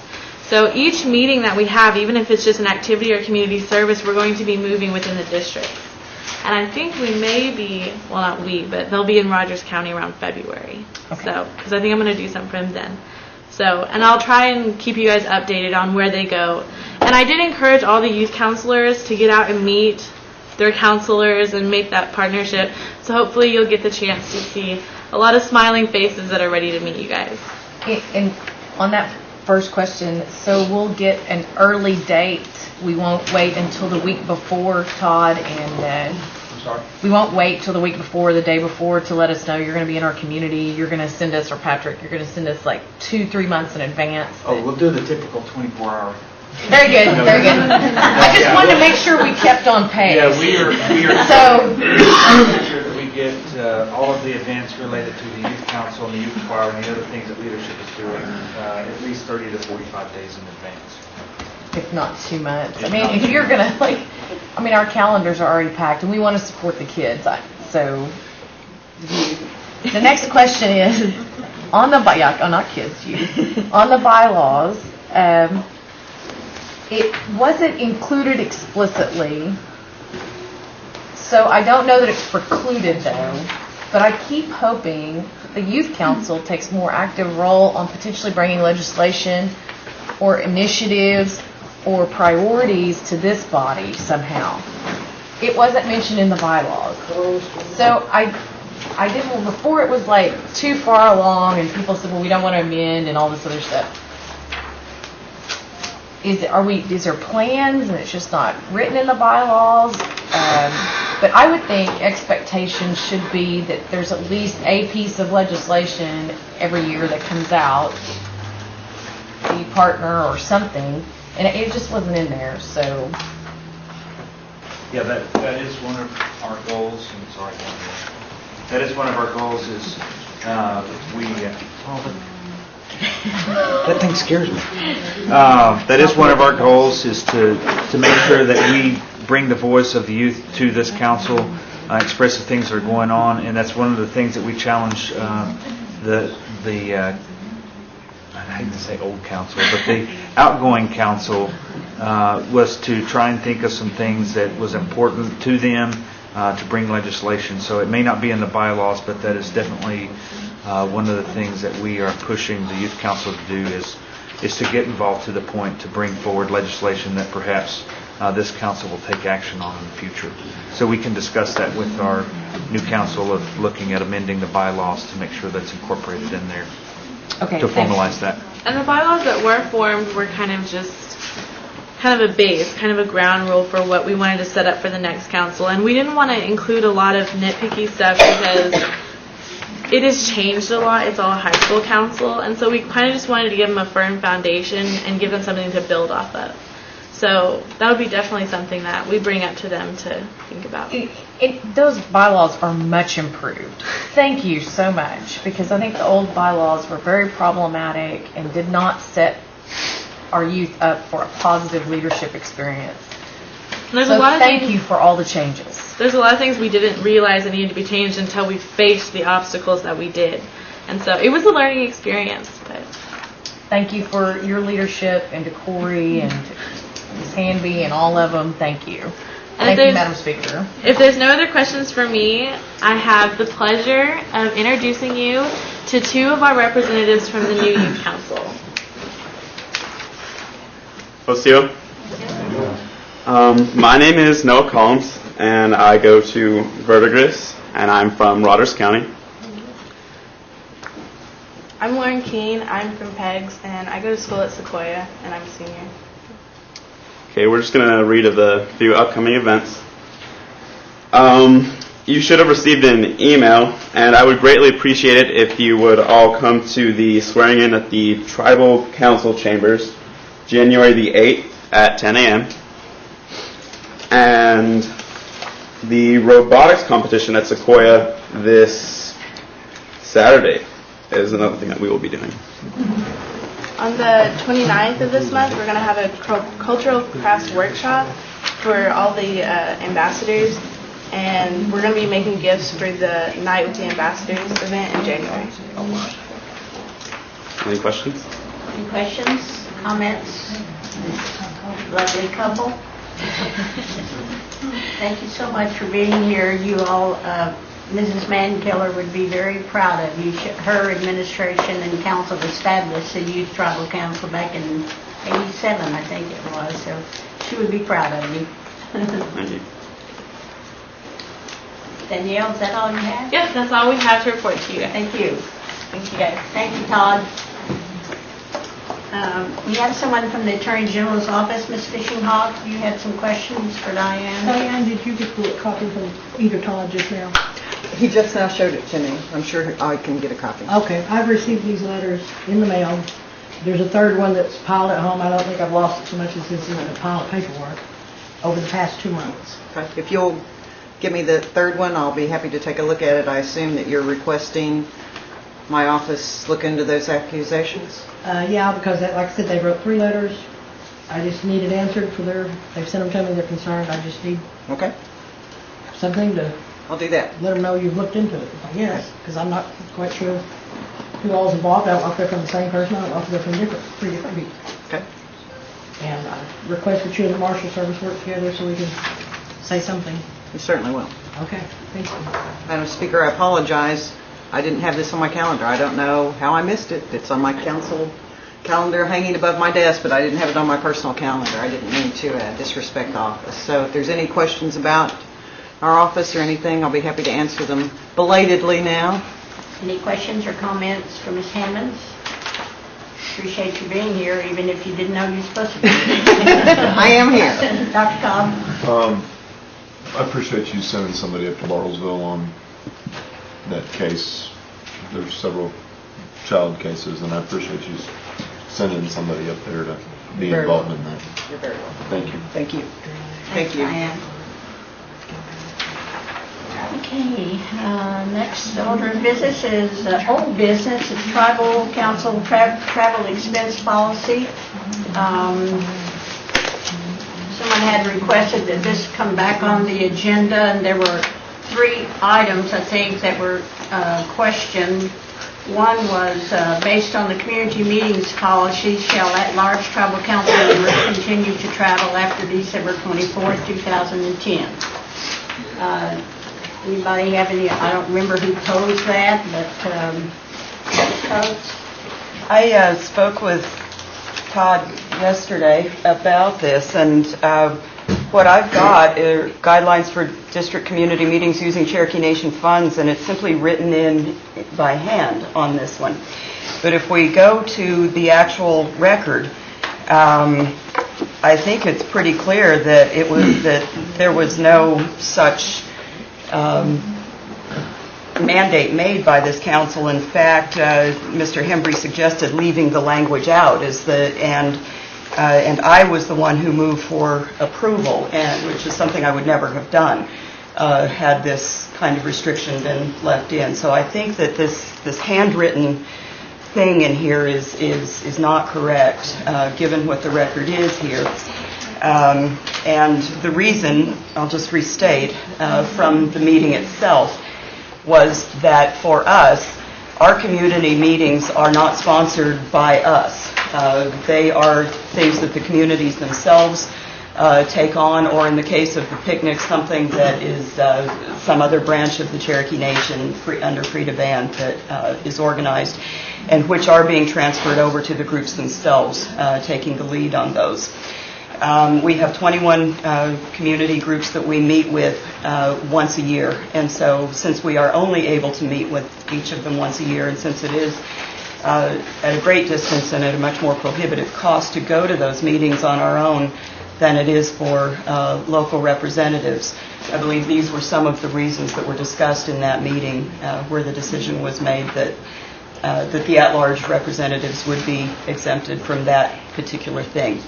So each meeting that we have, even if it's just an activity or community service, we're going to be moving within the district. And I think we may be, well, not we, but they'll be in Rogers County around February. Okay. So, because I think I'm going to do something for them then. So, and I'll try and keep you guys updated on where they go. And I did encourage all the youth counselors to get out and meet their counselors and make that partnership. So hopefully you'll get the chance to see a lot of smiling faces that are ready to meet you guys. And on that first question, so we'll get an early date. We won't wait until the week before, Todd, and I'm sorry? we won't wait till the week before, the day before, to let us know you're going to be in our community. You're going to send us, or Patrick, you're going to send us like 2-3 months in advance. Oh, we'll do the typical 24-hour. Very good, very good. I just wanted to make sure we kept on pace. Yeah, we are So, making sure that we get all of the events related to the youth council and the youth choir and the other things that leadership is doing at least 30 to 45 days in advance. if not 2 months. I mean, if you're going to, our calendars are already packed, and we want to support the kids. So, the next question is, on the, not kids, youth, on the bylaws, it wasn't included explicitly, so I don't know that it's precluded though, but I keep hoping that the youth council takes more active role on potentially bringing legislation or initiatives or priorities to this body somehow. It wasn't mentioned in the bylaws. So I did, well, before it was like too far along and people said, well, we don't want to amend and all this other stuff. Is there plans and it's just not written in the bylaws? But I would think expectations should be that there's at least a piece of legislation every year that comes out, the partner or something, and it just wasn't in there. So Yeah, that is one of our goals. I'm sorry, that is one of our goals. Is that thing scares me. That is one of our goals, is to make sure that we bring the voice of the youth to this council, express the things that are going on, and that's one of the things that we challenge the I hate to say old council, but the outgoing council was to try and think of some things that was important to them to bring legislation. So it may not be in the bylaws, but that is definitely one of the things that we are pushing the youth council to do is to get involved to the point to bring forward legislation that perhaps this council will take action on in the future. So we can discuss that with our new council of looking at amending the bylaws to make sure that's incorporated in there. Okay, to formalize that. And the bylaws that were formed were kind of a base, kind of a ground rule for what we wanted to set up for the next council. And we didn't want to include a lot of nitpicky stuff because it has changed a lot. It's all a high school council. And so we kind of just wanted to give them a firm foundation and give them something to build off of. So that would be definitely something that we bring up to them to think about. Those bylaws are much improved. Thank you so much, because I think the old bylaws were very problematic and did not set our youth up for a positive leadership experience. There's so a lot of thank things, you for all the changes. There's a lot of things we didn't realize that needed to be changed until we faced the obstacles that we did. And so it was a learning experience. But thank you for your leadership, and to Corey and to Ms. Hanby and all of them. Thank you. Thank you, Madam Speaker. If there's no other questions for me, I have the pleasure of introducing you to two of our representatives from the new Youth Council. Osio. My name is Noah Collins, and I go to Verdigris, and I'm from Rogers County. I'm Lauren Keene. I'm from PEGS, and I go to school at Sequoia, and I'm a senior. Okay, we're just going to read of the few upcoming events. You should have received an email, and I would greatly appreciate it if you would all come to the swearing in at the Tribal Council Chambers, January the 8th at 10 a.m. And the robotics competition at Sequoia this Saturday is another thing that we will be doing. On the 29th of this month, we're going to have a cultural crafts workshop for all the ambassadors, and we're going to be making gifts for the Night with the Ambassadors event in January. Any questions? Any questions, comments? Lovely couple. Thank you so much for being here. You all Mrs. Mankiller would be very proud of you. Her administration and council established the Youth Tribal Council back in '87, I think it was, so she would be proud of you. Thank you. Danielle, is that all you have? Yes, that's all we have to report to you guys. Thank you. Thank you guys. Thank you, Todd. We have someone from the Attorney General's office, Ms. Fishing Hawk. You had some questions for Diane? Diane, did you get the copy from either Todd just now? He just now showed it to me. I'm sure I can get a copy. Okay, I've received these letters in the mail. There's a third one that's piled at home. I don't think I've lost it so much as it's in a pile of paperwork over the past 2 months. Okay. If you'll give me the third one, I'll be happy to take a look at it. I assume that you're requesting my office look into those accusations? Yeah, because like I said, they wrote 3 letters. I just need it answered for they've sent them to me, they're concerned. I just need something to I'll do that. Let them know you've looked into it, I guess, because I'm not quite sure who all's involved. I don't know if they're from the same person. I don't know if they're from 3 different people. Okay. And I request that you and the Marshal Service work together so we can say something. We certainly will. Okay, thank you. Madam Speaker, I apologize. I didn't have this on my calendar. I don't know how I missed it. It's on my council calendar hanging above my desk, but I didn't have it on my personal calendar. I didn't mean to disrespect the office. So if there's any questions about our office or anything, I'll be happy to answer them belatedly now. Any questions or comments for Ms. Hammonds? Appreciate you being here, even if you didn't know you were supposed to be. I am here. Dr. Cobb? I appreciate you sending somebody up to Laurelsville on that case. There's several child cases, and I appreciate you sending somebody up there to be involved in that. You're very welcome. Thank you. Thank you. Thank you. Diane. Okay, next order of business is old business. It's Tribal Council travel expense policy. Someone had requested that this come back on the agenda, and there were 3 items, I think, that were questioned. One was based on the community meetings policy, shall at-large tribal council members continue to travel after December 24th, 2010? Anybody have any, I don't remember who posed that, but I spoke with Todd yesterday about this, and what I've got are guidelines for district community meetings using Cherokee Nation funds, and it's simply written in by hand on this one. But if we go to the actual record, I think it's pretty clear that that there was no such mandate made by this council. In fact, Mr. Hembry suggested leaving the language out, and I was the one who moved for approval, which is something I would never have done had this kind of restriction been left in. So I think that this handwritten thing in here is not correct, given what the record is here. And the reason, I'll just restate, from the meeting itself, was that for us, our community meetings are not sponsored by us. They are things that the communities themselves take on, or in the case of the picnic, something that is some other branch of the Cherokee Nation under Frida Band that is organized, and which are being transferred over to the groups themselves, taking the lead on those. We have 21 community groups that we meet with once a year, and so since we are only able to meet with each of them once a year, and since it is at a great distance and at a much more prohibitive cost to go to those meetings on our own than it is for local representatives, I believe these were some of the reasons that were discussed in that meeting, where the decision was made that the at-large representatives would be exempted from that particular thing.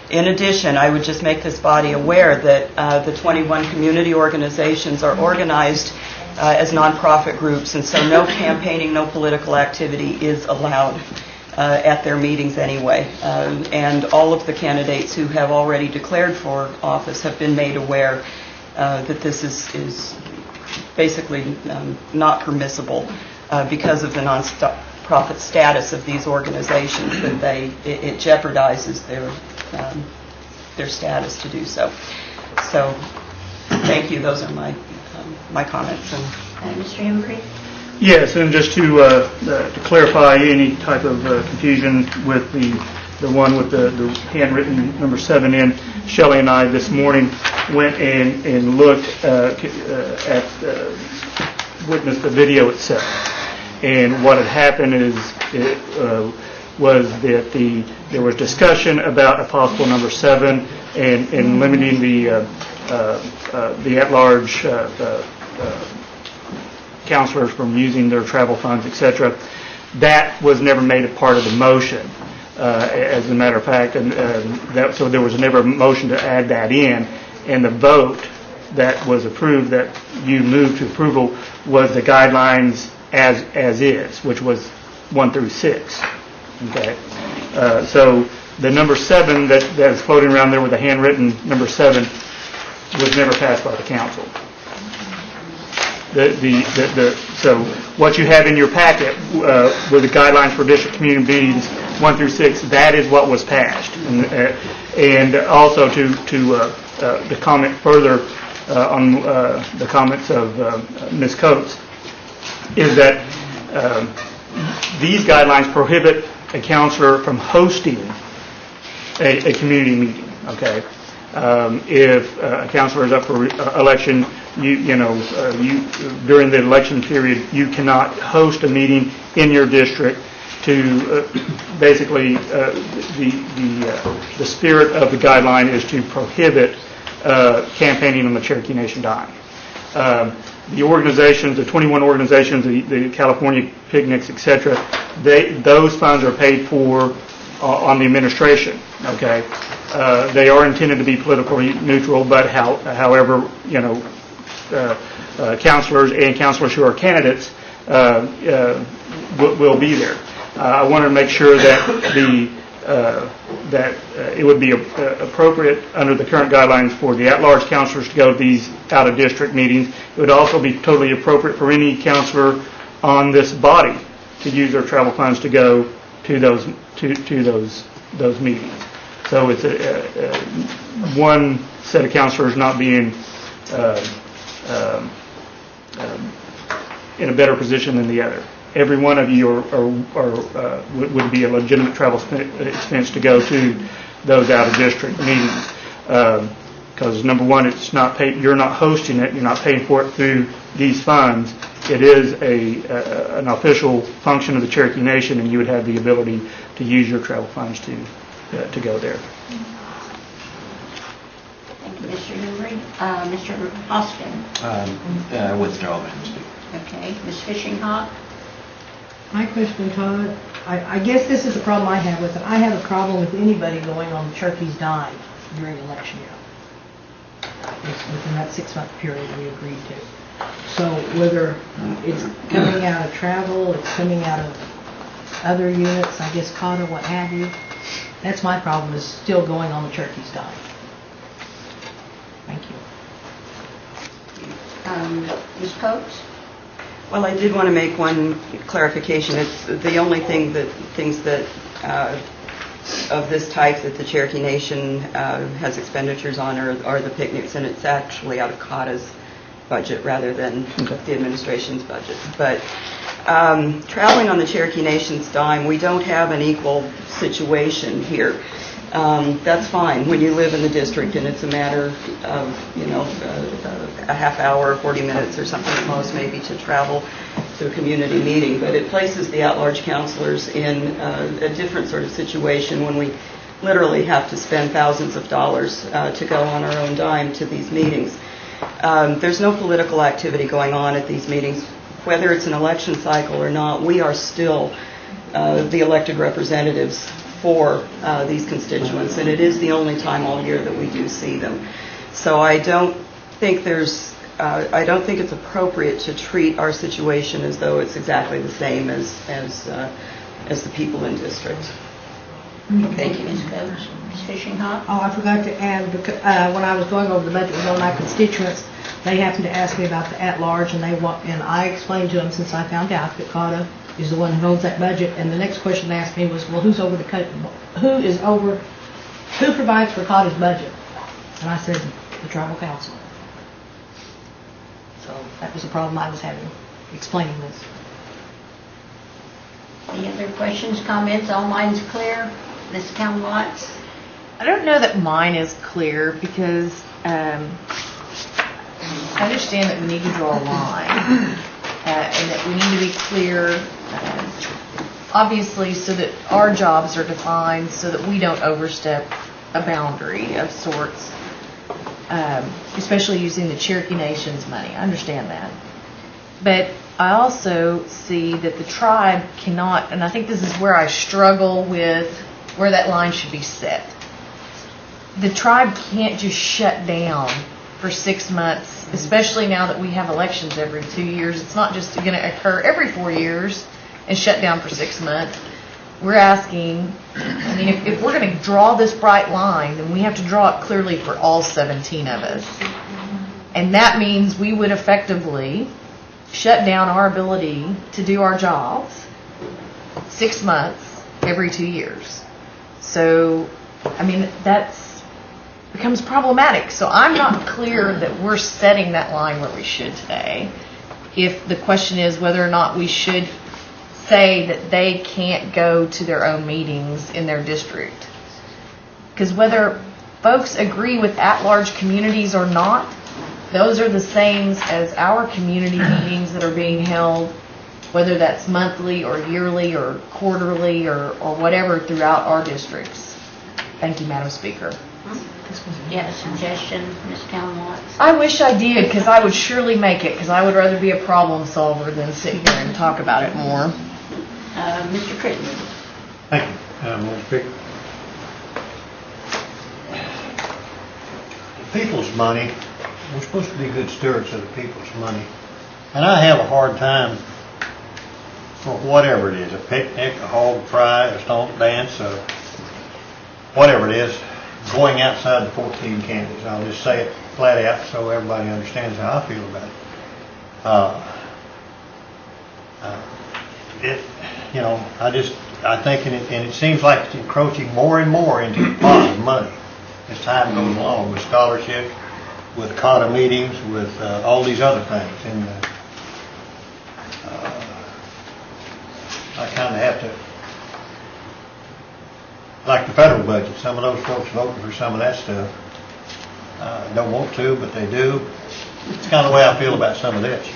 In addition, I would just make this body aware that the 21 community organizations are organized as nonprofit groups, and so no campaigning, no political activity is allowed at their meetings anyway. And all of the candidates who have already declared for office have been made aware that this is basically not permissible because of the nonprofit status of these organizations, that it jeopardizes their status to do so. So, thank you. Those are my comments. And Mr. Embry? Yes, and just to clarify any type of confusion with the one with the handwritten number 7 in, Shelley and I this morning went and looked witnessed the video itself. And what had happened was that there was discussion about a possible number 7 and limiting the at-large counselors from using their travel funds, etc. That was never made a part of the motion, as a matter of fact, and so there was never a motion to add that in. And the vote that was approved, that you moved to approval, was the guidelines as is, which was 1 through 6. Okay, so the number 7 that is floating around there with the handwritten number 7 was never passed by the council. So what you have in your packet were the guidelines for district community meetings 1 through 6. That is what was passed, and also to comment further on the comments of Ms. Coates, is that these guidelines prohibit a counselor from hosting a community meeting. Okay, if a counselor is up for election, you during the election period, you cannot host a meeting in your district. To basically, the spirit of the guideline is to prohibit campaigning on the Cherokee Nation dime. The organizations, the 21 organizations, the California picnics, etc., those funds are paid for on the administration. Okay, they are intended to be politically neutral, but however, counselors and counselors who are candidates will be there. I want to make sure that it would be appropriate under the current guidelines for the at-large counselors to go to these out-of-district meetings. It would also be totally appropriate for any counselor on this body to use their travel funds to go to those meetings. So it's one set of counselors not being in a better position than the other. Every one of you would be a legitimate travel expense to go to those out-of-district meetings. Because number one, it's not paid. You're not hosting it. You're not paying for it through these funds. It is an official function of the Cherokee Nation, and you would have the ability to use your travel funds to go there. Thank you, Mr. Henry. Mr. Hoskin. Withdraw, Madam Speaker. Okay. Ms. Fishinghawk. My question, Todd, I guess this is the problem I have with it. I have a problem with anybody going on Cherokee dime during election year. It's within that 6-month period we agreed to. So whether it's coming out of travel, it's coming out of other units, I guess COTA, what have you, that's my problem, is still going on the Cherokee dime. Thank you. Ms. Coates? Well, I did want to make one clarification. It's the only things that of this type that the Cherokee Nation has expenditures on are the picnics, and it's actually out of COTA's budget rather than the administration's budget. But traveling on the Cherokee Nation's dime, we don't have an equal situation here. That's fine when you live in the district and it's a matter of, a half hour, 40 minutes or something at most maybe to travel to a community meeting. But it places the at-large counselors in a different sort of situation when we literally have to spend thousands of dollars to go on our own dime to these meetings. There's no political activity going on at these meetings. Whether it's an election cycle or not, we are still the elected representatives for these constituents, and it is the only time all year that we do see them. So I don't think it's appropriate to treat our situation as though it's exactly the same as the people in district. Thank you, Ms. Coates. Ms. Fishinghawk? Oh, I forgot to add, when I was going over the budget with all my constituents, they happened to ask me about the at-large, and I explained to them, since I found out that COTA is the one who holds that budget, and the next question they asked me was, well, who provides for COTA's budget? And I said, the tribal council. So That was the problem I was having explaining this. Any other questions, comments? All minds clear? Ms. Count Watts? I don't know that mine is clear because I understand that we need to draw a line and that we need to be clear, obviously, so that our jobs are defined so that we don't overstep a boundary of sorts, especially using the Cherokee Nation's money. I understand that. But I also see that the tribe cannot, and I think this is where I struggle with where that line should be set. The tribe can't just shut down for 6 months, especially now that we have elections every 2 years. It's not just going to occur every 4 years and shut down for 6 months. We're asking, I mean, if we're going to draw this bright line, then we have to draw it clearly for all 17 of us. And that means we would effectively shut down our ability to do our jobs 6 months every 2 years. So, I mean, that's becomes problematic. So I'm not clear that we're setting that line where we should today. If the question is whether or not we should say that they can't go to their own meetings in their district. Because whether folks agree with at-large communities or not, those are the same as our community meetings that are being held, whether that's monthly or yearly or quarterly or whatever throughout our districts. Thank you, Madam Speaker. Do you have a suggestion, Ms. Count Watts? I wish I did, because I would surely make it, because I would rather be a problem solver than sit here and talk about it more. Mr. Crittenden? Thank you, Madam Speaker. The people's money, we're supposed to be good stewards of the people's money. And I have a hard time for whatever it is, a picnic, a hog fry, a stomp dance, whatever it is, going outside the 14 candies. I'll just say it flat out so everybody understands how I feel about it. I think, and it seems like it's encroaching more and more into the pot of money as time goes along, with scholarships, with COTA meetings, with all these other things. And I kind of have to, like the federal budget, some of those folks voting for some of that stuff don't want to, but they do. It's kind of the way I feel about some of this.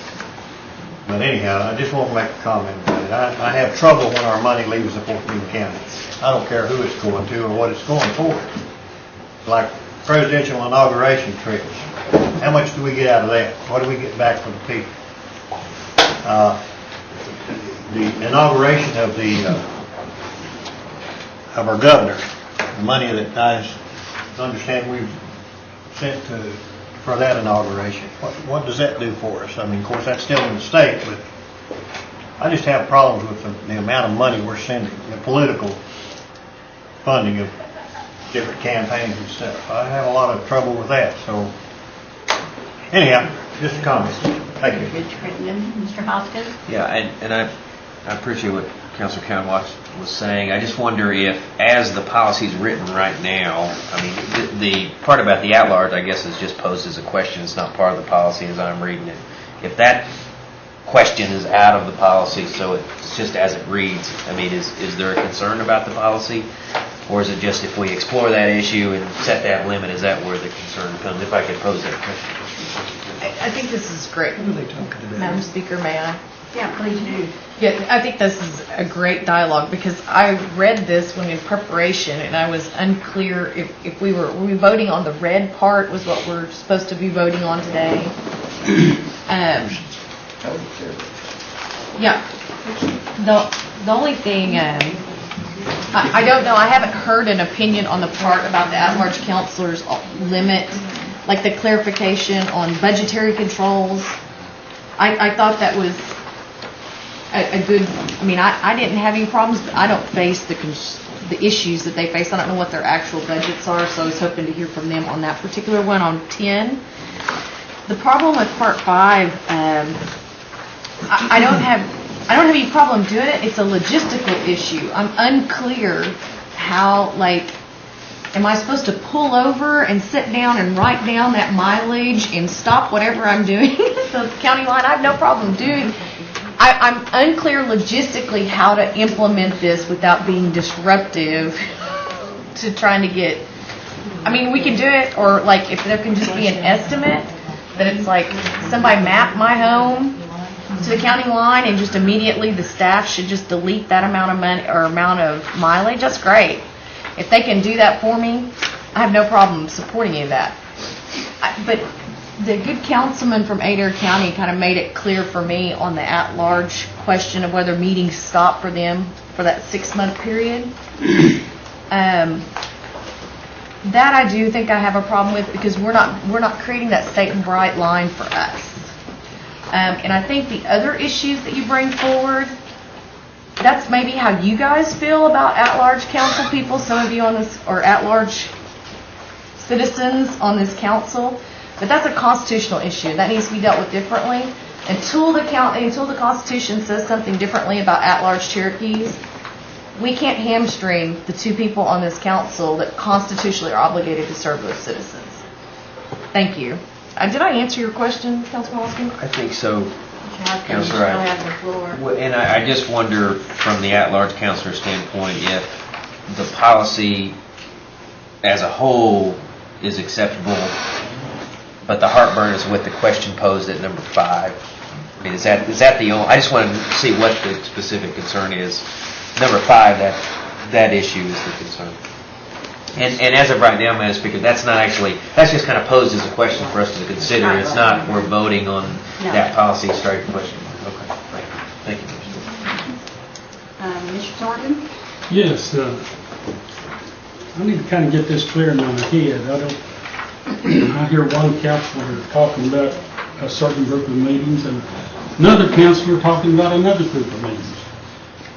But anyhow, I just want to make a comment about it. I have trouble when our money leaves the 14 counties. I don't care who it's going to or what it's going for. Like presidential inauguration trips. How much do we get out of that? What do we get back from the people? The inauguration of our governor, the money that I understand we've sent for that inauguration. What does that do for us? I mean, of course, that's still in the state, but I just have problems with the amount of money we're sending, the political funding of different campaigns and stuff. I have a lot of trouble with that. So, anyhow, just a comment. Thank you. Mr. Crittenden? Mr. Hoskins? Yeah, and I appreciate what Councilor Cowan-Watts was saying. I just wonder if, as the policy's written right now, I mean, the part about the at-large, I guess, is just posed as a question. It's not part of the policy as I'm reading it. If that question is out of the policy, so it's just as it reads, I mean, is there a concern about the policy? Or is it just if we explore that issue and set that limit, is that where the concern comes? If I could pose that question. I think this is great. What are they talking about? Madam Speaker, may I? Yeah, please do. Yeah, I think this is a great dialogue because I read this when in preparation and I was unclear if we were voting on the red part was what we're supposed to be voting on today. Yeah. The only thing, I don't know, I haven't heard an opinion on the part about the at-large counselors limit, like the clarification on budgetary controls. I thought that was a good, I mean, I didn't have any problems, but I don't face the issues that they face. I don't know what their actual budgets are, so I was hoping to hear from them on that particular one on 10. The problem with Part 5, I don't have any problem doing it. It's a logistical issue. I'm unclear how, like, am I supposed to pull over and sit down and write down that mileage and stop whatever I'm doing at the county line? I have no problem doing. I'm unclear logistically how to implement this without being disruptive to trying to get. I mean, we can do it, or like if there can just be an estimate that it's like somebody map my home to the county line and just immediately the staff should just delete that amount of money or amount of mileage. That's great. If they can do that for me, I have no problem supporting you in that. But the good councilman from Adair County kind of made it clear for me on the at-large question of whether meetings stop for them for that 6-month period. That I do think I have a problem with, because we're not creating that state and bright line for us. And I think the other issues that you bring forward, that's maybe how you guys feel about at-large council people. Some of you on this, or at-large citizens on this council, but that's a constitutional issue that needs to be dealt with differently. Until the Constitution says something differently about at-large Cherokees, we can't hamstring the 2 people on this council that constitutionally are obligated to serve those citizens. Thank you. Did I answer your question, Councilman Austin? I think so. Councilor Right. have the floor. Well, and I just wonder, from the at-large counselor standpoint, if the policy as a whole is acceptable, but the heartburn is with the question posed at number 5. I mean, is that the only? I just want to see what the specific concern is. Number 5, that issue is the concern. And as of right now, Madam Speaker, that's just kind of posed as a question for us to consider. It's not we're voting on that policy straight question. Okay, thank you. Mr. Thornton? Yes, I need to kind of get this clear in my head. I hear one counselor talking about a certain group of meetings and another counselor talking about another group of meetings.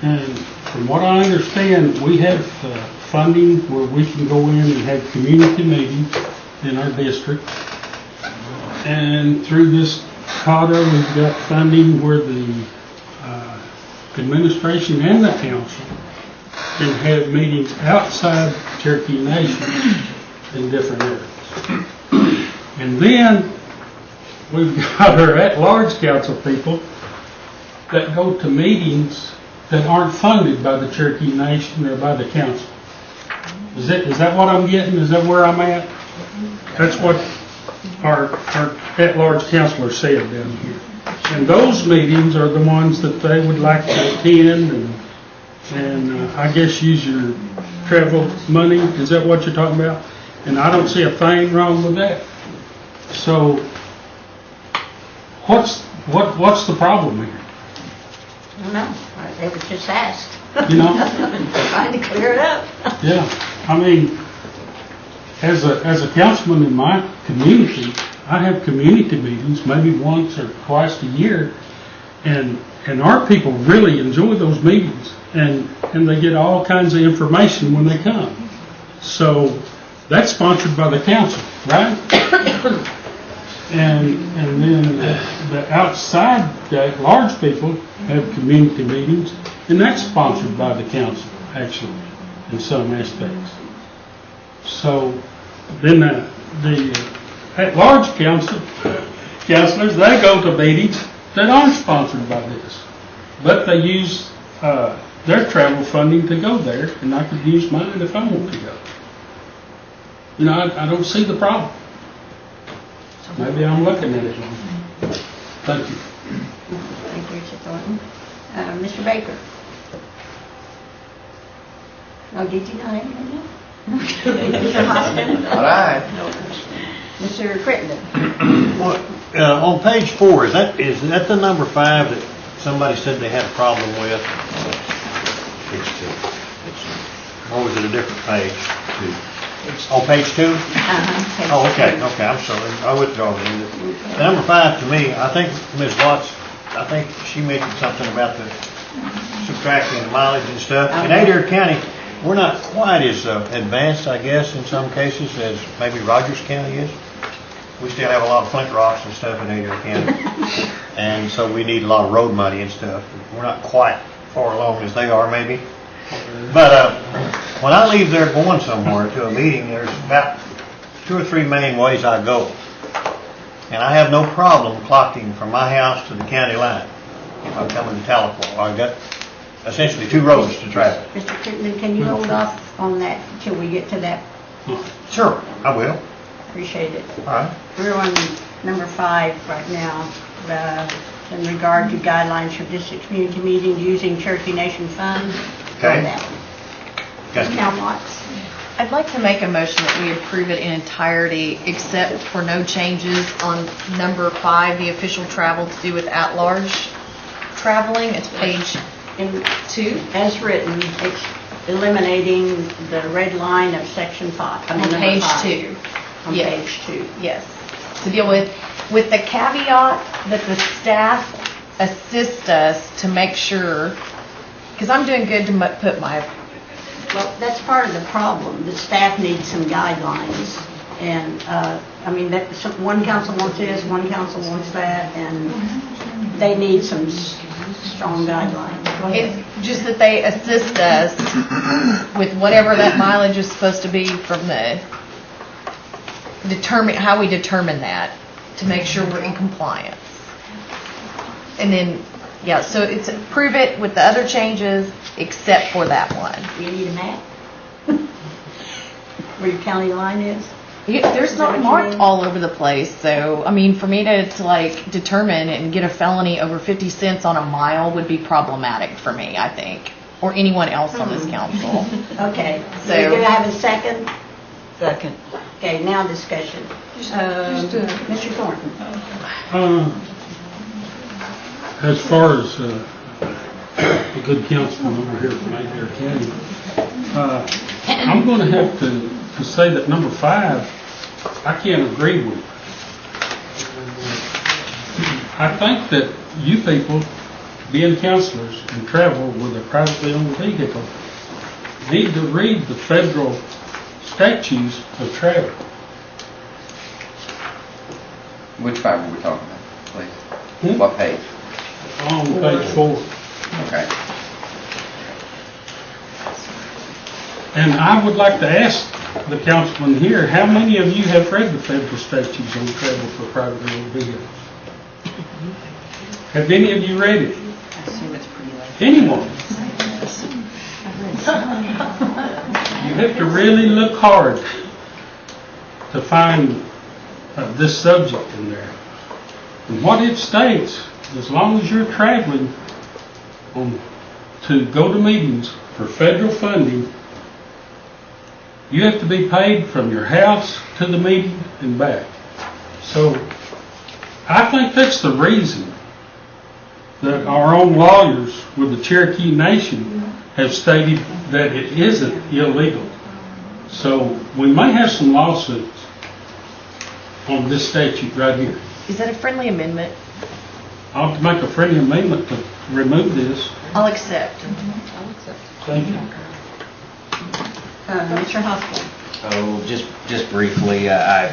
And from what I understand, we have funding where we can go in and have community meetings in our district. And through this CADA, we've got funding where the administration and the council can have meetings outside Cherokee Nation in different areas. And then we've got our at-large council people that go to meetings that aren't funded by the Cherokee Nation or by the council. Is that what I'm getting? Is that where I'm at? That's what our at-large counselor said down here. And those meetings are the ones that they would like to attend and I guess use your travel money. Is that what you're talking about? And I don't see a thing wrong with that. So what's the problem here? I don't know. It was just asked. You know? Trying to clear it up. Yeah. I mean, as a councilman in my community, I have community meetings maybe once or twice a year, and our people really enjoy those meetings, and they get all kinds of information when they come. So that's sponsored by the council, right? And then the outside, the large people have community meetings, and that's sponsored by the council, actually, in some aspects. So then the at-large councilors, they go to meetings that aren't sponsored by this, but they use their travel funding to go there, and I could use mine if I want to go. You know, I don't see the problem. Maybe I'm looking at it wrong. Thank you. Thank you, Mr. Thornton. Mr. Baker? Oh, did you not have anything else? Mr. Hostin? All right. Mr. Crittenden? On page 4, is that the number 5 that somebody said they had a problem with? Or was it a different page? On page 2? Oh, okay, I'm sorry. I withdraw. Number 5 to me, I think Ms. Watts, I think she mentioned something about the subtracting the mileage and stuff. In Adair County, we're not quite as advanced, I guess, in some cases as maybe Rogers County is. We still have a lot of flint rocks and stuff in Adair County. And so we need a lot of road money and stuff. We're not quite far along as they are, maybe. But when I leave there going somewhere to a meeting, there's about 2 or 3 main ways I go. And I have no problem clocking from my house to the county line if I'm coming to Tahlequah. I've got essentially 2 roads to travel. Mr. Crittenden, can you hold off on that till we get to that? Sure, I will. Appreciate it. All right. We're on number 5 right now, in regard to guidelines for district community meetings using Cherokee Nation funds. Okay. On that one. Now, Watts. I'd like to make a motion that we approve it in entirety, except for no changes on number 5, the official travel to do with at-large traveling. It's page 2. As written, it's eliminating the red line of section 5. On page 2. On Yes. page 2. Yes. To deal with the caveat that the staff assist us to make sure, because I'm doing good to put my... Well, that's part of the problem. The staff needs some guidelines. And, I mean, one council wants this, one council wants that, and they need some strong guidelines. Go ahead. It's just that they assist us with whatever that mileage is supposed to be from the how we determine that to make sure we're in compliance. And then, yeah, so it's approve it with the other changes except for that one. You need a map? Where your county line is? There's not marked all over the place, so, I mean, for me to like determine and get a felony over 50 cents on a mile would be problematic for me, I think, or anyone else on this council. Okay, So- do I have a second? Second. Okay, now discussion. Mr. Thornton. As far as a good councilman over here from Adair County, I'm going to have to say that number 5, I can't agree with. I think that you people, being counselors and travel with a privately owned vehicle, need to read the federal statutes of travel. Which 5 are we talking about, please? What page? On page 4. Okay. And I would like to ask the councilman here, how many of you have read the federal statutes on travel for privately owned vehicles? Have any of you read it? I assume it's pretty late. Anyone? You have to really look hard to find this subject in there. And what it states, as long as you're traveling to go to meetings for federal funding, you have to be paid from your house to the meeting and back. So I think that's the reason that our own lawyers with the Cherokee Nation have stated that it isn't illegal. So we may have some lawsuits on this statute right here. Is that a friendly amendment? I'll have to make a friendly amendment to remove this. I'll accept. Thank you. Mr. Hoskins. Oh, just briefly, I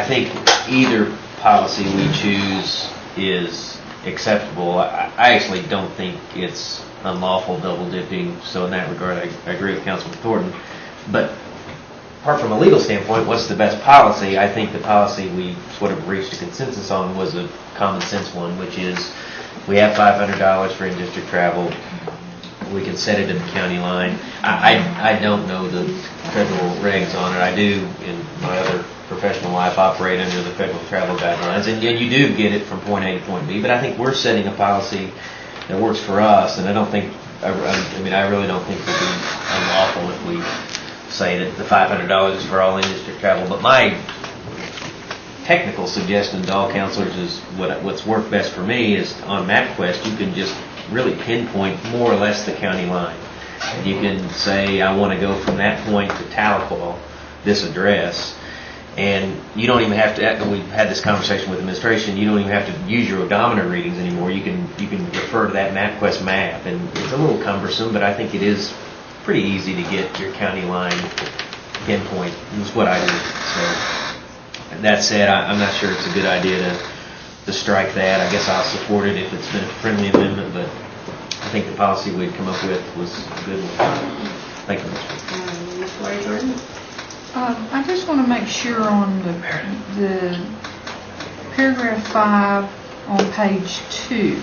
think either policy we choose is acceptable. I actually don't think it's unlawful double dipping, so in that regard I agree with Councilman Thornton. But apart from a legal standpoint, what's the best policy? I think the policy we sort of reached a consensus on was a common sense one, which is we have $500 for in-district travel. We can set it at the county line. I don't know the federal regs on it. I do, in my other professional life, operate under the federal travel guidelines, and you do get it from point A to point B. But I think we're setting a policy that works for us, and I really don't think it would be unlawful if we say that the $500 is for all in-district travel. But my technical suggestion to all counselors is what's worked best for me is on MapQuest you can just really pinpoint more or less the county line. You can say I want to go from that point to Tahlequah, this address, and you don't even have to. We've had this conversation with administration. You don't even have to use your odometer readings anymore. You can refer to that MapQuest map, and it's a little cumbersome, but I think it is pretty easy to get your county line pinpoint. That's what I do. So that said, I'm not sure it's a good idea to strike that. I guess I'll support it if it's been a friendly amendment, but I think the policy we'd come up with was a good one. Thank you, Mr. Ms. Rayburn? I just want to make sure on the paragraph 5 on page 2,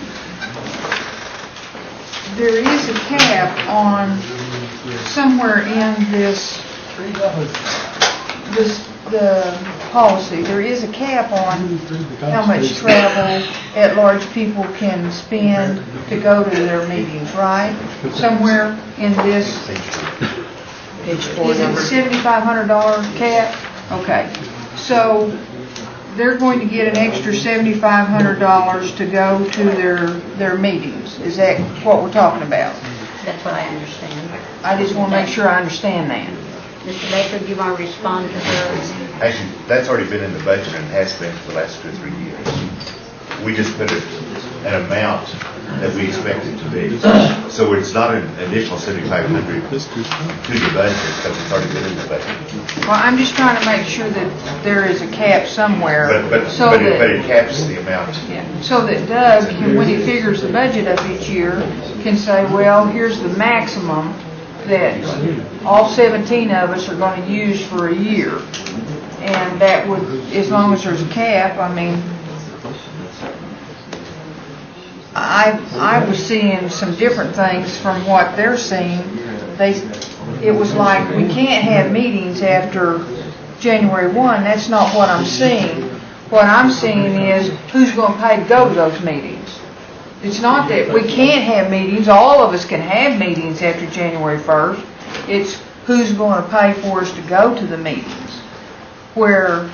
there is a cap on somewhere in the policy. There is a cap on how much travel at-large people can spend to go to their meetings, right? Somewhere in this. Is it $7,500 cap? Okay. So they're going to get an extra $7,500 to go to their meetings. Is that what we're talking about? That's what I understand. I just want to make sure I understand that. Mr. Baker, do you want to respond to her? Actually, that's already been in the budget and has been for the last 2 or 3 years. We just put an amount that we expect it to be. So it's not an additional $7,500 to the budget because it's already been in the budget. Well, I'm just trying to make sure that there is a cap somewhere. But it caps the amount. Yeah, so that Doug, when he figures the budget up each year, can say, well, here's the maximum that all 17 of us are going to use for a year. And that would, as long as there's a cap, I mean, I was seeing some different things from what they're seeing. It was like, we can't have meetings after January 1. That's not what I'm seeing. What I'm seeing is who's going to pay to go to those meetings. It's not that we can't have meetings. All of us can have meetings after January 1st. It's who's going to pay for us to go to the meetings. Where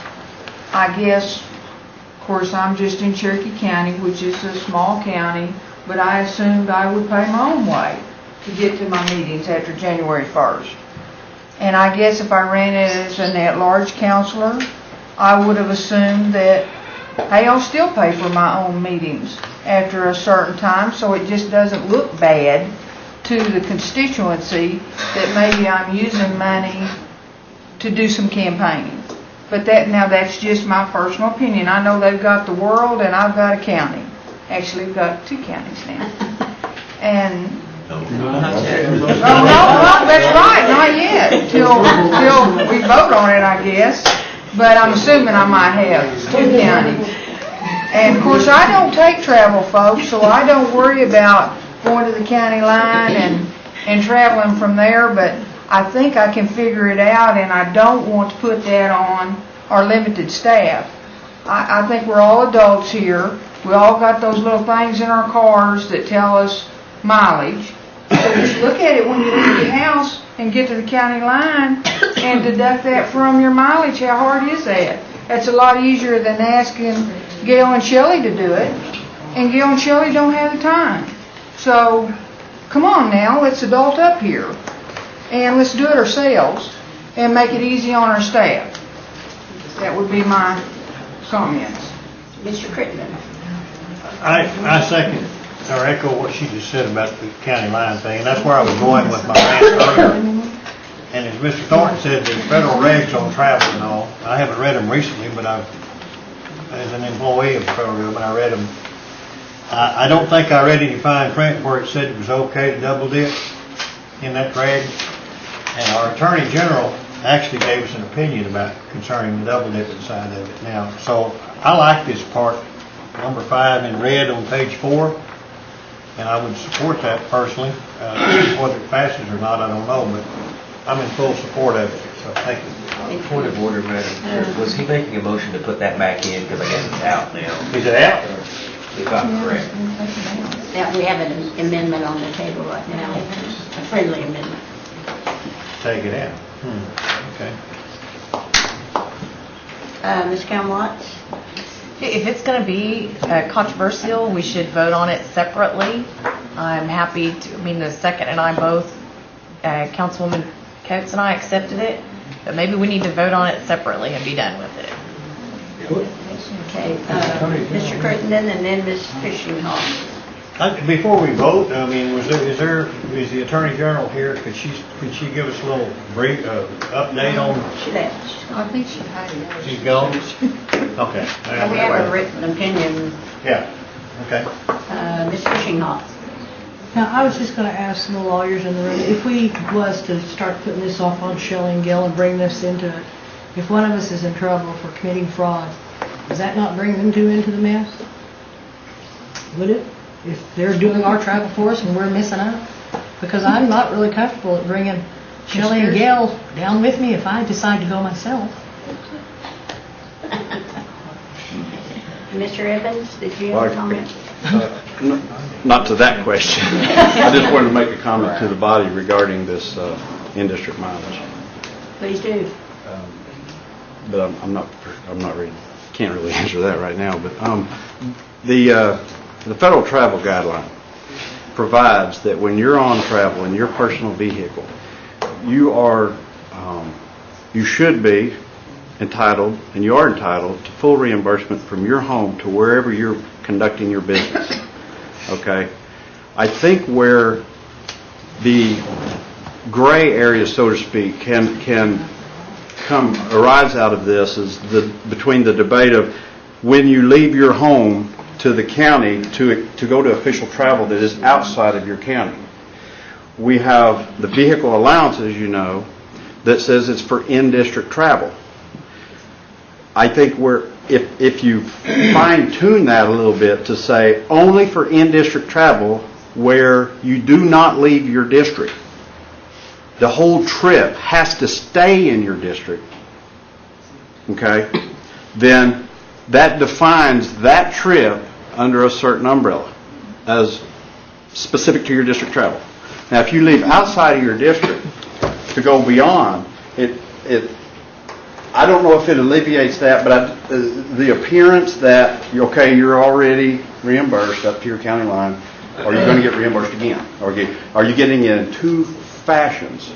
I guess, of course, I'm just in Cherokee County, which is a small county, but I assumed I would pay my own way to get to my meetings after January 1st. And I guess if I ran it as an at-large counselor, I would have assumed that, hey, I'll still pay for my own meetings after a certain time, so it just doesn't look bad to the constituency that maybe I'm using money to do some campaigning. But that's just my personal opinion. I know they've got the world and I've got a county. Actually, we've got 2 counties now. And no, that's right, not yet, till we vote on it, I guess. But I'm assuming I might have 2 counties. And of course, I don't take travel, folks, so I don't worry about going to the county line and traveling from there, but I think I can figure it out, and I don't want to put that on our limited staff. I think we're all adults here. We all got those little things in our cars that tell us mileage. So just look at it when you leave your house and get to the county line and deduct that from your mileage. How hard is that? That's a lot easier than asking Gail and Shelley to do it. And Gail and Shelley don't have the time. So come on now, let's adult up here. And let's do it ourselves and make it easy on our staff. That would be my comments. Mr. Crittenden? I second or echo what she just said about the county line thing. That's where I was going with my rant earlier. And as Mr. Thornton said, there's federal regs on travel and all. I haven't read them recently, but as an employee of the federal government, I read them. I don't think I read any fine print where it said it was okay to double dip in that reg. And our Attorney General actually gave us an opinion about concerning the double dipping side of it now. So I like this part, number 5 in red on page 4, and I would support that personally. Whether it passes or not, I don't know, but I'm in full support of it. So thank you. Point of order, Madam Chair. Was he making a motion to put that back in? Because I guess it's out now. Is it out? If I'm correct. Yeah, we have an amendment on the table right now, a friendly amendment. Take it out. Okay. Ms. Watts? If it's going to be controversial, we should vote on it separately. I'm happy to, the second and I both, Councilwoman Coates and I accepted it, but maybe we need to vote on it separately and be done with it. Okay, Mr. Crittenden and then Ms. Fishinghall. Before we vote, is the Attorney General here? Could she give us a little brief update on? She left. I think she had it. She's gone? Okay. And we have a written opinion. Yeah. Okay. Ms. Fishinghall. Now, I was just going to ask the lawyers in the room, if we was to start putting this off on Shelley and Gill and bring this into it, if one of us is in trouble for committing fraud, does that not bring them two into the mess? Would it? If they're doing our travel for us and we're missing out? Because I'm not really comfortable at bringing Shelley and Gail down with me if I decide to go myself. Mr. Evans, did you have a comment? Not to that question. I just wanted to make a comment to the body regarding this in-district mileage. Please do. But I'm not ready. Can't really answer that right now. But the federal travel guideline provides that when you're on travel in your personal vehicle, you should be entitled, and you are entitled, to full reimbursement from your home to wherever you're conducting your business. Okay? I think where the gray area, so to speak, can arise out of this is between the debate of when you leave your home to the county to go to official travel that is outside of your county. We have the vehicle allowance, as you know, that says it's for in-district travel. I think if you fine-tune that a little bit to say only for in-district travel where you do not leave your district, the whole trip has to stay in your district, okay, then that defines that trip under a certain umbrella as specific to your district travel. Now, if you leave outside of your district to go beyond, I don't know if it alleviates that, but the appearance that, you're already reimbursed up to your county line, or you're going to get reimbursed again. Are you getting it in two fashions?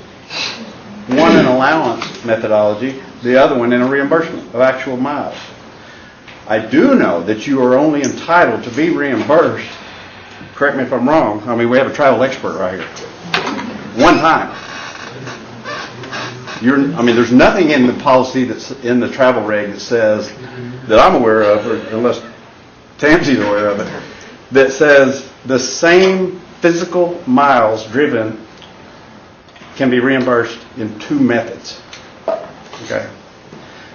One in allowance methodology, the other one in a reimbursement of actual miles. I do know that you are only entitled to be reimbursed, correct me if I'm wrong, we have a travel expert right here, one time. There's nothing in the policy that's in the travel reg that says, that I'm aware of, or unless Tamsy's aware of it, that says the same physical miles driven can be reimbursed in two methods. Okay?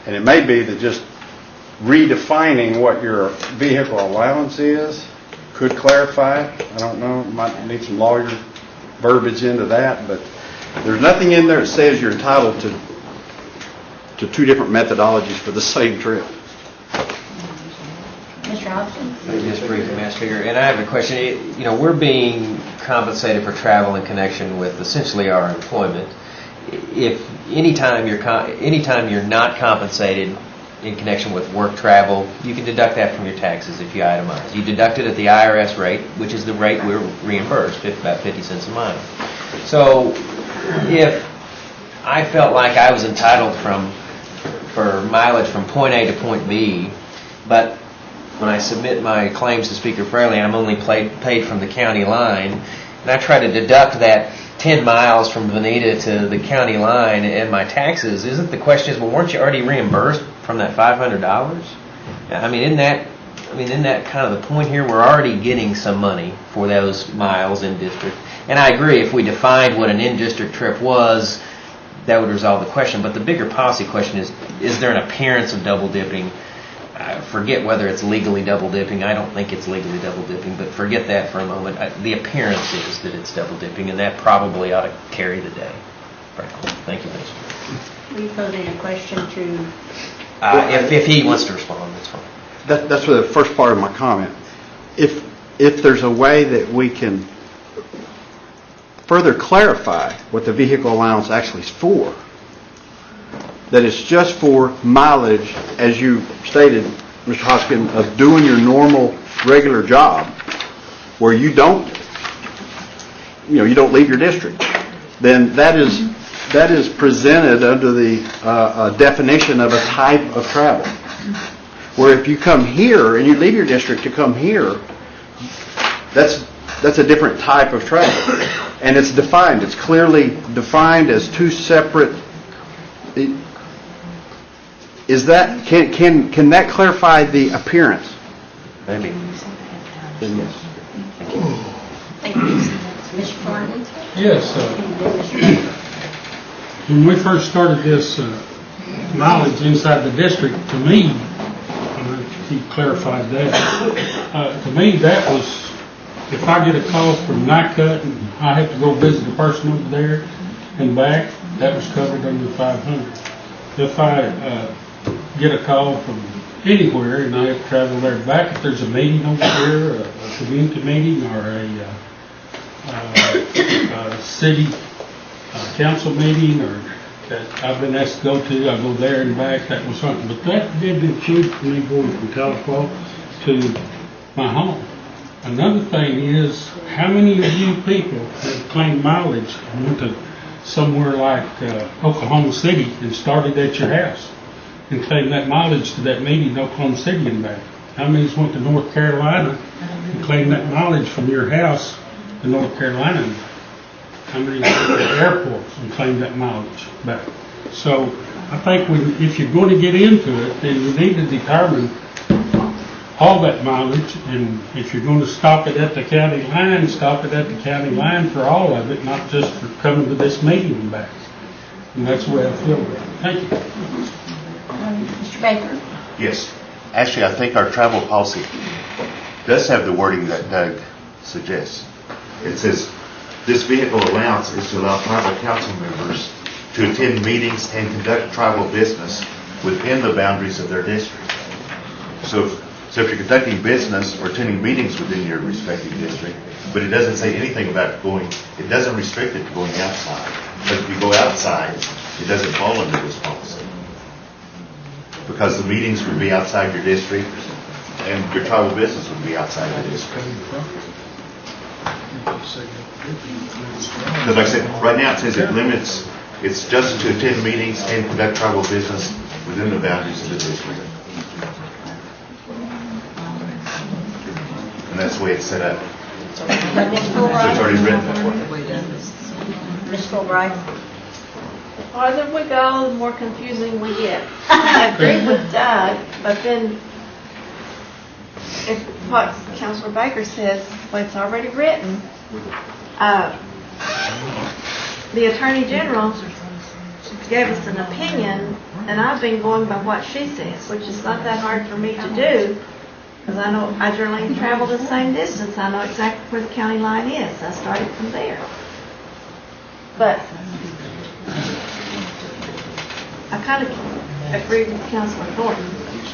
And it may be that just redefining what your vehicle allowance is could clarify it. I don't know. Might need some lawyer verbiage into that, but there's nothing in there that says you're entitled to two different methodologies for the same trip. Mr. Hobson? Just briefly, Master Speaker, and I have a question. We're being compensated for travel in connection with essentially our employment. If anytime you're not compensated in connection with work travel, you can deduct that from your taxes if you itemize. You deduct it at the IRS rate, which is the rate we're reimbursed, about 50 cents a mile. So if I felt like I was entitled for mileage from point A to point B, but when I submit my claims to Speaker Fraley, I'm only paid from the county line, and I try to deduct that 10 miles from Veneta to the county line and my taxes, isn't the question is, well, weren't you already reimbursed from that $500? Isn't that kind of the point here? We're already getting some money for those miles in district. And I agree, if we defined what an in-district trip was, that would resolve the question. But the bigger policy question is there an appearance of double dipping? Forget whether it's legally double dipping. I don't think it's legally double dipping, but forget that for a moment. The appearance is that it's double dipping, and that probably ought to carry the day. Frankly. Thank you, Mr. Will you pose a question to... if he wants to respond, that's fine. That's the first part of my comment. If there's a way that we can further clarify what the vehicle allowance actually is for, that it's just for mileage, as you stated, Mr. Hoskin, of doing your normal, regular job, where you don't leave your district, then that is presented under the definition of a type of travel. Where if you come here and you leave your district to come here, that's a different type of travel, and it's defined. It's clearly defined as two separate. Is that can that clarify the appearance? Maybe. Then yes. Thank you. Mr. Thornton? Yes, when we first started this mileage inside the district, to me, and he clarified that, to me that was, if I get a call from NICUT and I have to go visit a person over there and back, that was covered under 500. If I get a call from anywhere and I have to travel there and back, if there's a meeting over there, a community meeting or a city council meeting or that I've been asked to go to, I go there and back, that was something. But that didn't include me going from Tahlequah to my home. Another thing is, how many of you people have claimed mileage and went to somewhere like Oklahoma City and started at your house and claimed that mileage to that meeting in Oklahoma City and back? How many went to North Carolina and claimed that mileage from your house to North Carolina and back? How many went to the airports and claimed that mileage back? So I think if you're going to get into it, then you need to determine all that mileage, and if you're going to stop it at the county line, stop it at the county line for all of it, not just for coming to this meeting and back. And that's the way I feel about it. Thank you. Mr. Baker? Yes. Actually, I think our travel policy does have the wording that Doug suggests. It says, this vehicle allowance is to allow tribal council members to attend meetings and conduct tribal business within the boundaries of their district. So if you're conducting business or attending meetings within your respective district, but it doesn't say anything about it doesn't restrict it to going outside. But if you go outside, it doesn't fall under this policy. Because the meetings would be outside your district and your tribal business would be outside the district. Because like I said, right now it says it's just to attend meetings and conduct tribal business within the boundaries of the district. And that's the way it's set up. So it's already written that way. Ms. Fulbright? The farther we go, the more confusing we get. I agree with Doug, but then if what Councilor Baker says, well, it's already written. The Attorney General gave us an opinion, and I've been going by what she says, which is not that hard for me to do, because I know I generally travel the same distance. I know exactly where the county line is. I started from there. But I kind of agree with Councilor Thornton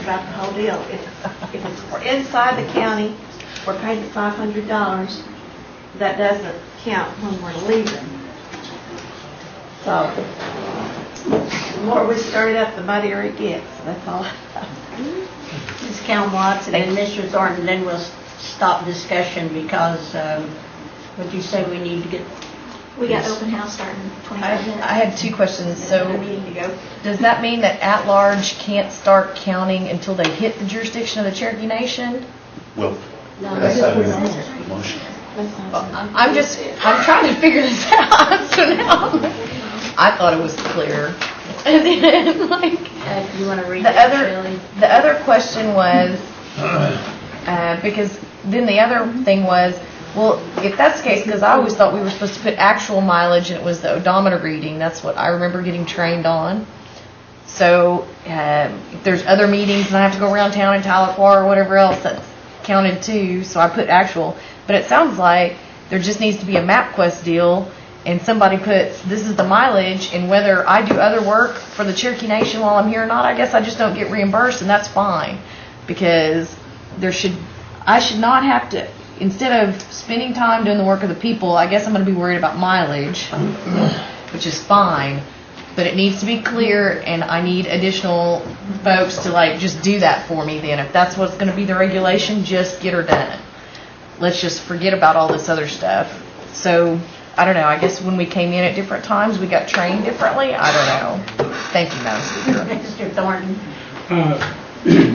about the whole deal. If it's inside the county, we're paying $500. That doesn't count when we're leaving. So the more we stir it up, the muddier it gets. That's all. Ms. Cal Watson and Mr. Thornton, then we'll stop discussion because, would you say we need to get... We got open house starting in 25 minutes. I had two questions. So And a meeting to go. does that mean that at-large can't start counting until they hit the jurisdiction of the Cherokee Nation? Well, No, that's not in that's- the motion. I'm trying to figure this out. So now I thought it was clear. And then, like, you want to read the it, other, Shirley? the other question was, because then the other thing was, well, if that's the case, because I always thought we were supposed to put actual mileage and it was the odometer reading. That's what I remember getting trained on. So if there's other meetings and I have to go around town in Tahlequah or whatever else, that's counted too. So I put actual. But it sounds like there just needs to be a MapQuest deal and somebody puts, this is the mileage, and whether I do other work for the Cherokee Nation while I'm here or not, I guess I just don't get reimbursed, and that's fine. Because I should not have to, instead of spending time doing the work of the people, I guess I'm going to be worried about mileage, which is fine. But it needs to be clear, and I need additional folks to like just do that for me then. If that's what's going to be the regulation, just get her done. Let's just forget about all this other stuff. So, I don't know, I guess when we came in at different times, we got trained differently. I don't know. Thank you, Madam Speaker. Mr. Thornton?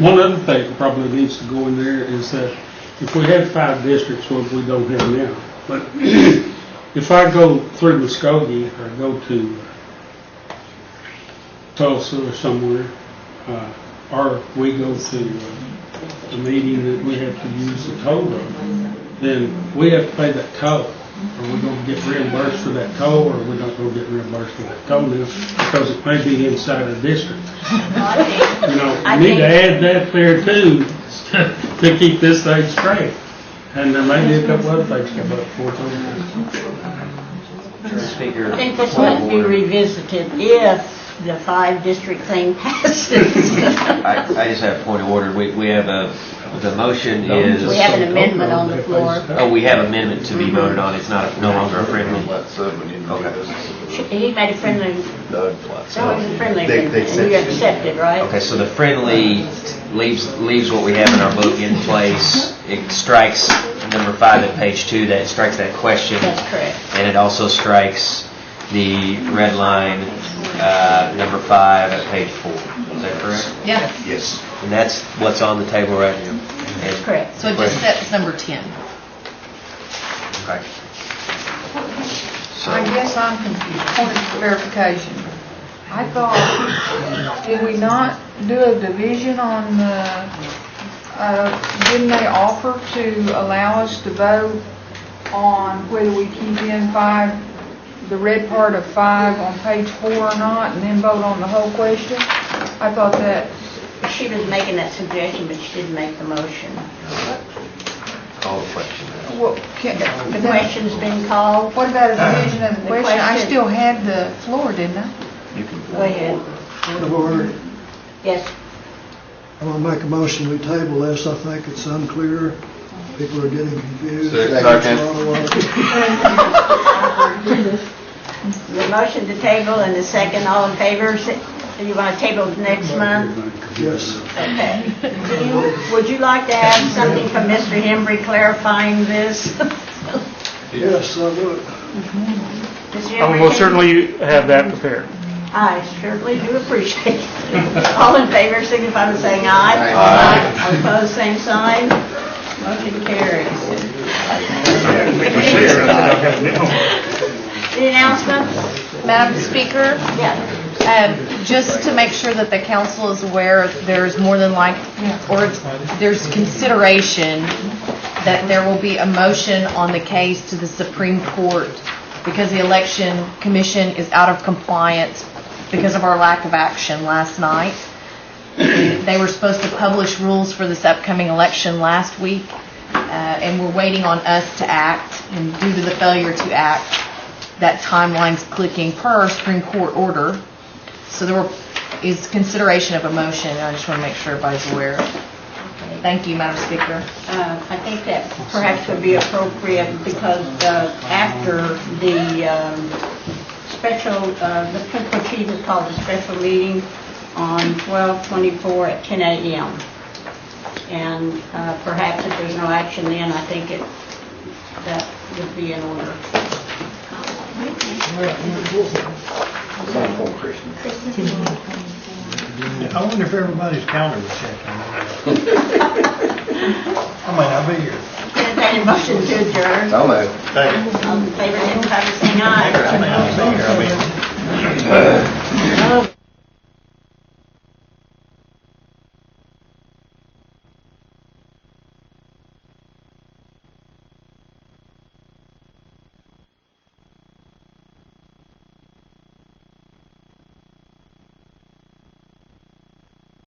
One other thing that probably needs to go in there is that if we had 5 districts, what we don't have now, but if I go through Muskogee or go to Tulsa or somewhere, or we go to a meeting that we have to use the toll road, then we have to pay that toll. Are we gonna get reimbursed for that coal, or are we not gonna get reimbursed for that coal now? Because it may be inside our district. You know, we need to add that there too, to keep this thing straight. And there may be a couple other things come up before it's over. Speaker. I think this might be revisited if the 5-district thing passes. I just have a point of order. We have the motion is. We have an amendment on the floor. Oh, we have amendment to be voted on. It's not, no longer a friendly. Okay. He made a friendly, no, it was a friendly They amendment, and you accepted, right? Okay, so the friendly leaves what we have in our book in place. It strikes number 5 at page 2, that strikes that question. That's correct. And it also strikes the red line, number 5 at page 4. Is that correct? Yeah. Yes. And that's what's on the table right now. That's correct. So it just sets number 10. Okay. I guess I'm confused. Point of clarification. I thought, did we not do a division on the, didn't they offer to allow us to vote on whether we keep in 5, the red part of 5 on page 4 or not, and then vote on the whole question? I thought that. She was making that suggestion, but she didn't make the motion. Call the question. Well, The question's been called. What about a division of the The question? I question- still had the floor, didn't I? Go ahead. Point of order. Yes. I want to make a motion, we table this. I think it's unclear. People are getting confused. Second. The motion to table and the second, all in favor, you want to table next month? Yes. Okay. Would you like to add something from Mr. Hembry clarifying this? Yes, I would. Mr. I Hembry, will certainly have that prepared. I certainly do appreciate it. All in favor, signify by saying aye. Aye. All opposed, same sign. Motion carries. Any announcements? Madam Speaker, Yeah. just to make sure that the council is aware, there's more than or there's consideration that there will be a motion on the case to the Supreme Court because the Election Commission is out of compliance because of our lack of action last night. They were supposed to publish rules for this upcoming election last week, and we're waiting on us to act, and due to the failure to act, that timeline's clicking per our Supreme Court order. So there is consideration of a motion, and I just want to make sure everybody's aware. Thank you, Madam Speaker. I think that perhaps would be appropriate because after the special, the principal chief has called a special meeting on 12/24 at 10 a.m. And perhaps if there's no action then, I think that would be in order. I wonder if everybody's calendar was checked on that. I might not be here. Entertained motion to adjourn. So moved. Thank you. All in favor, signify by saying aye. I may not be here. I mean.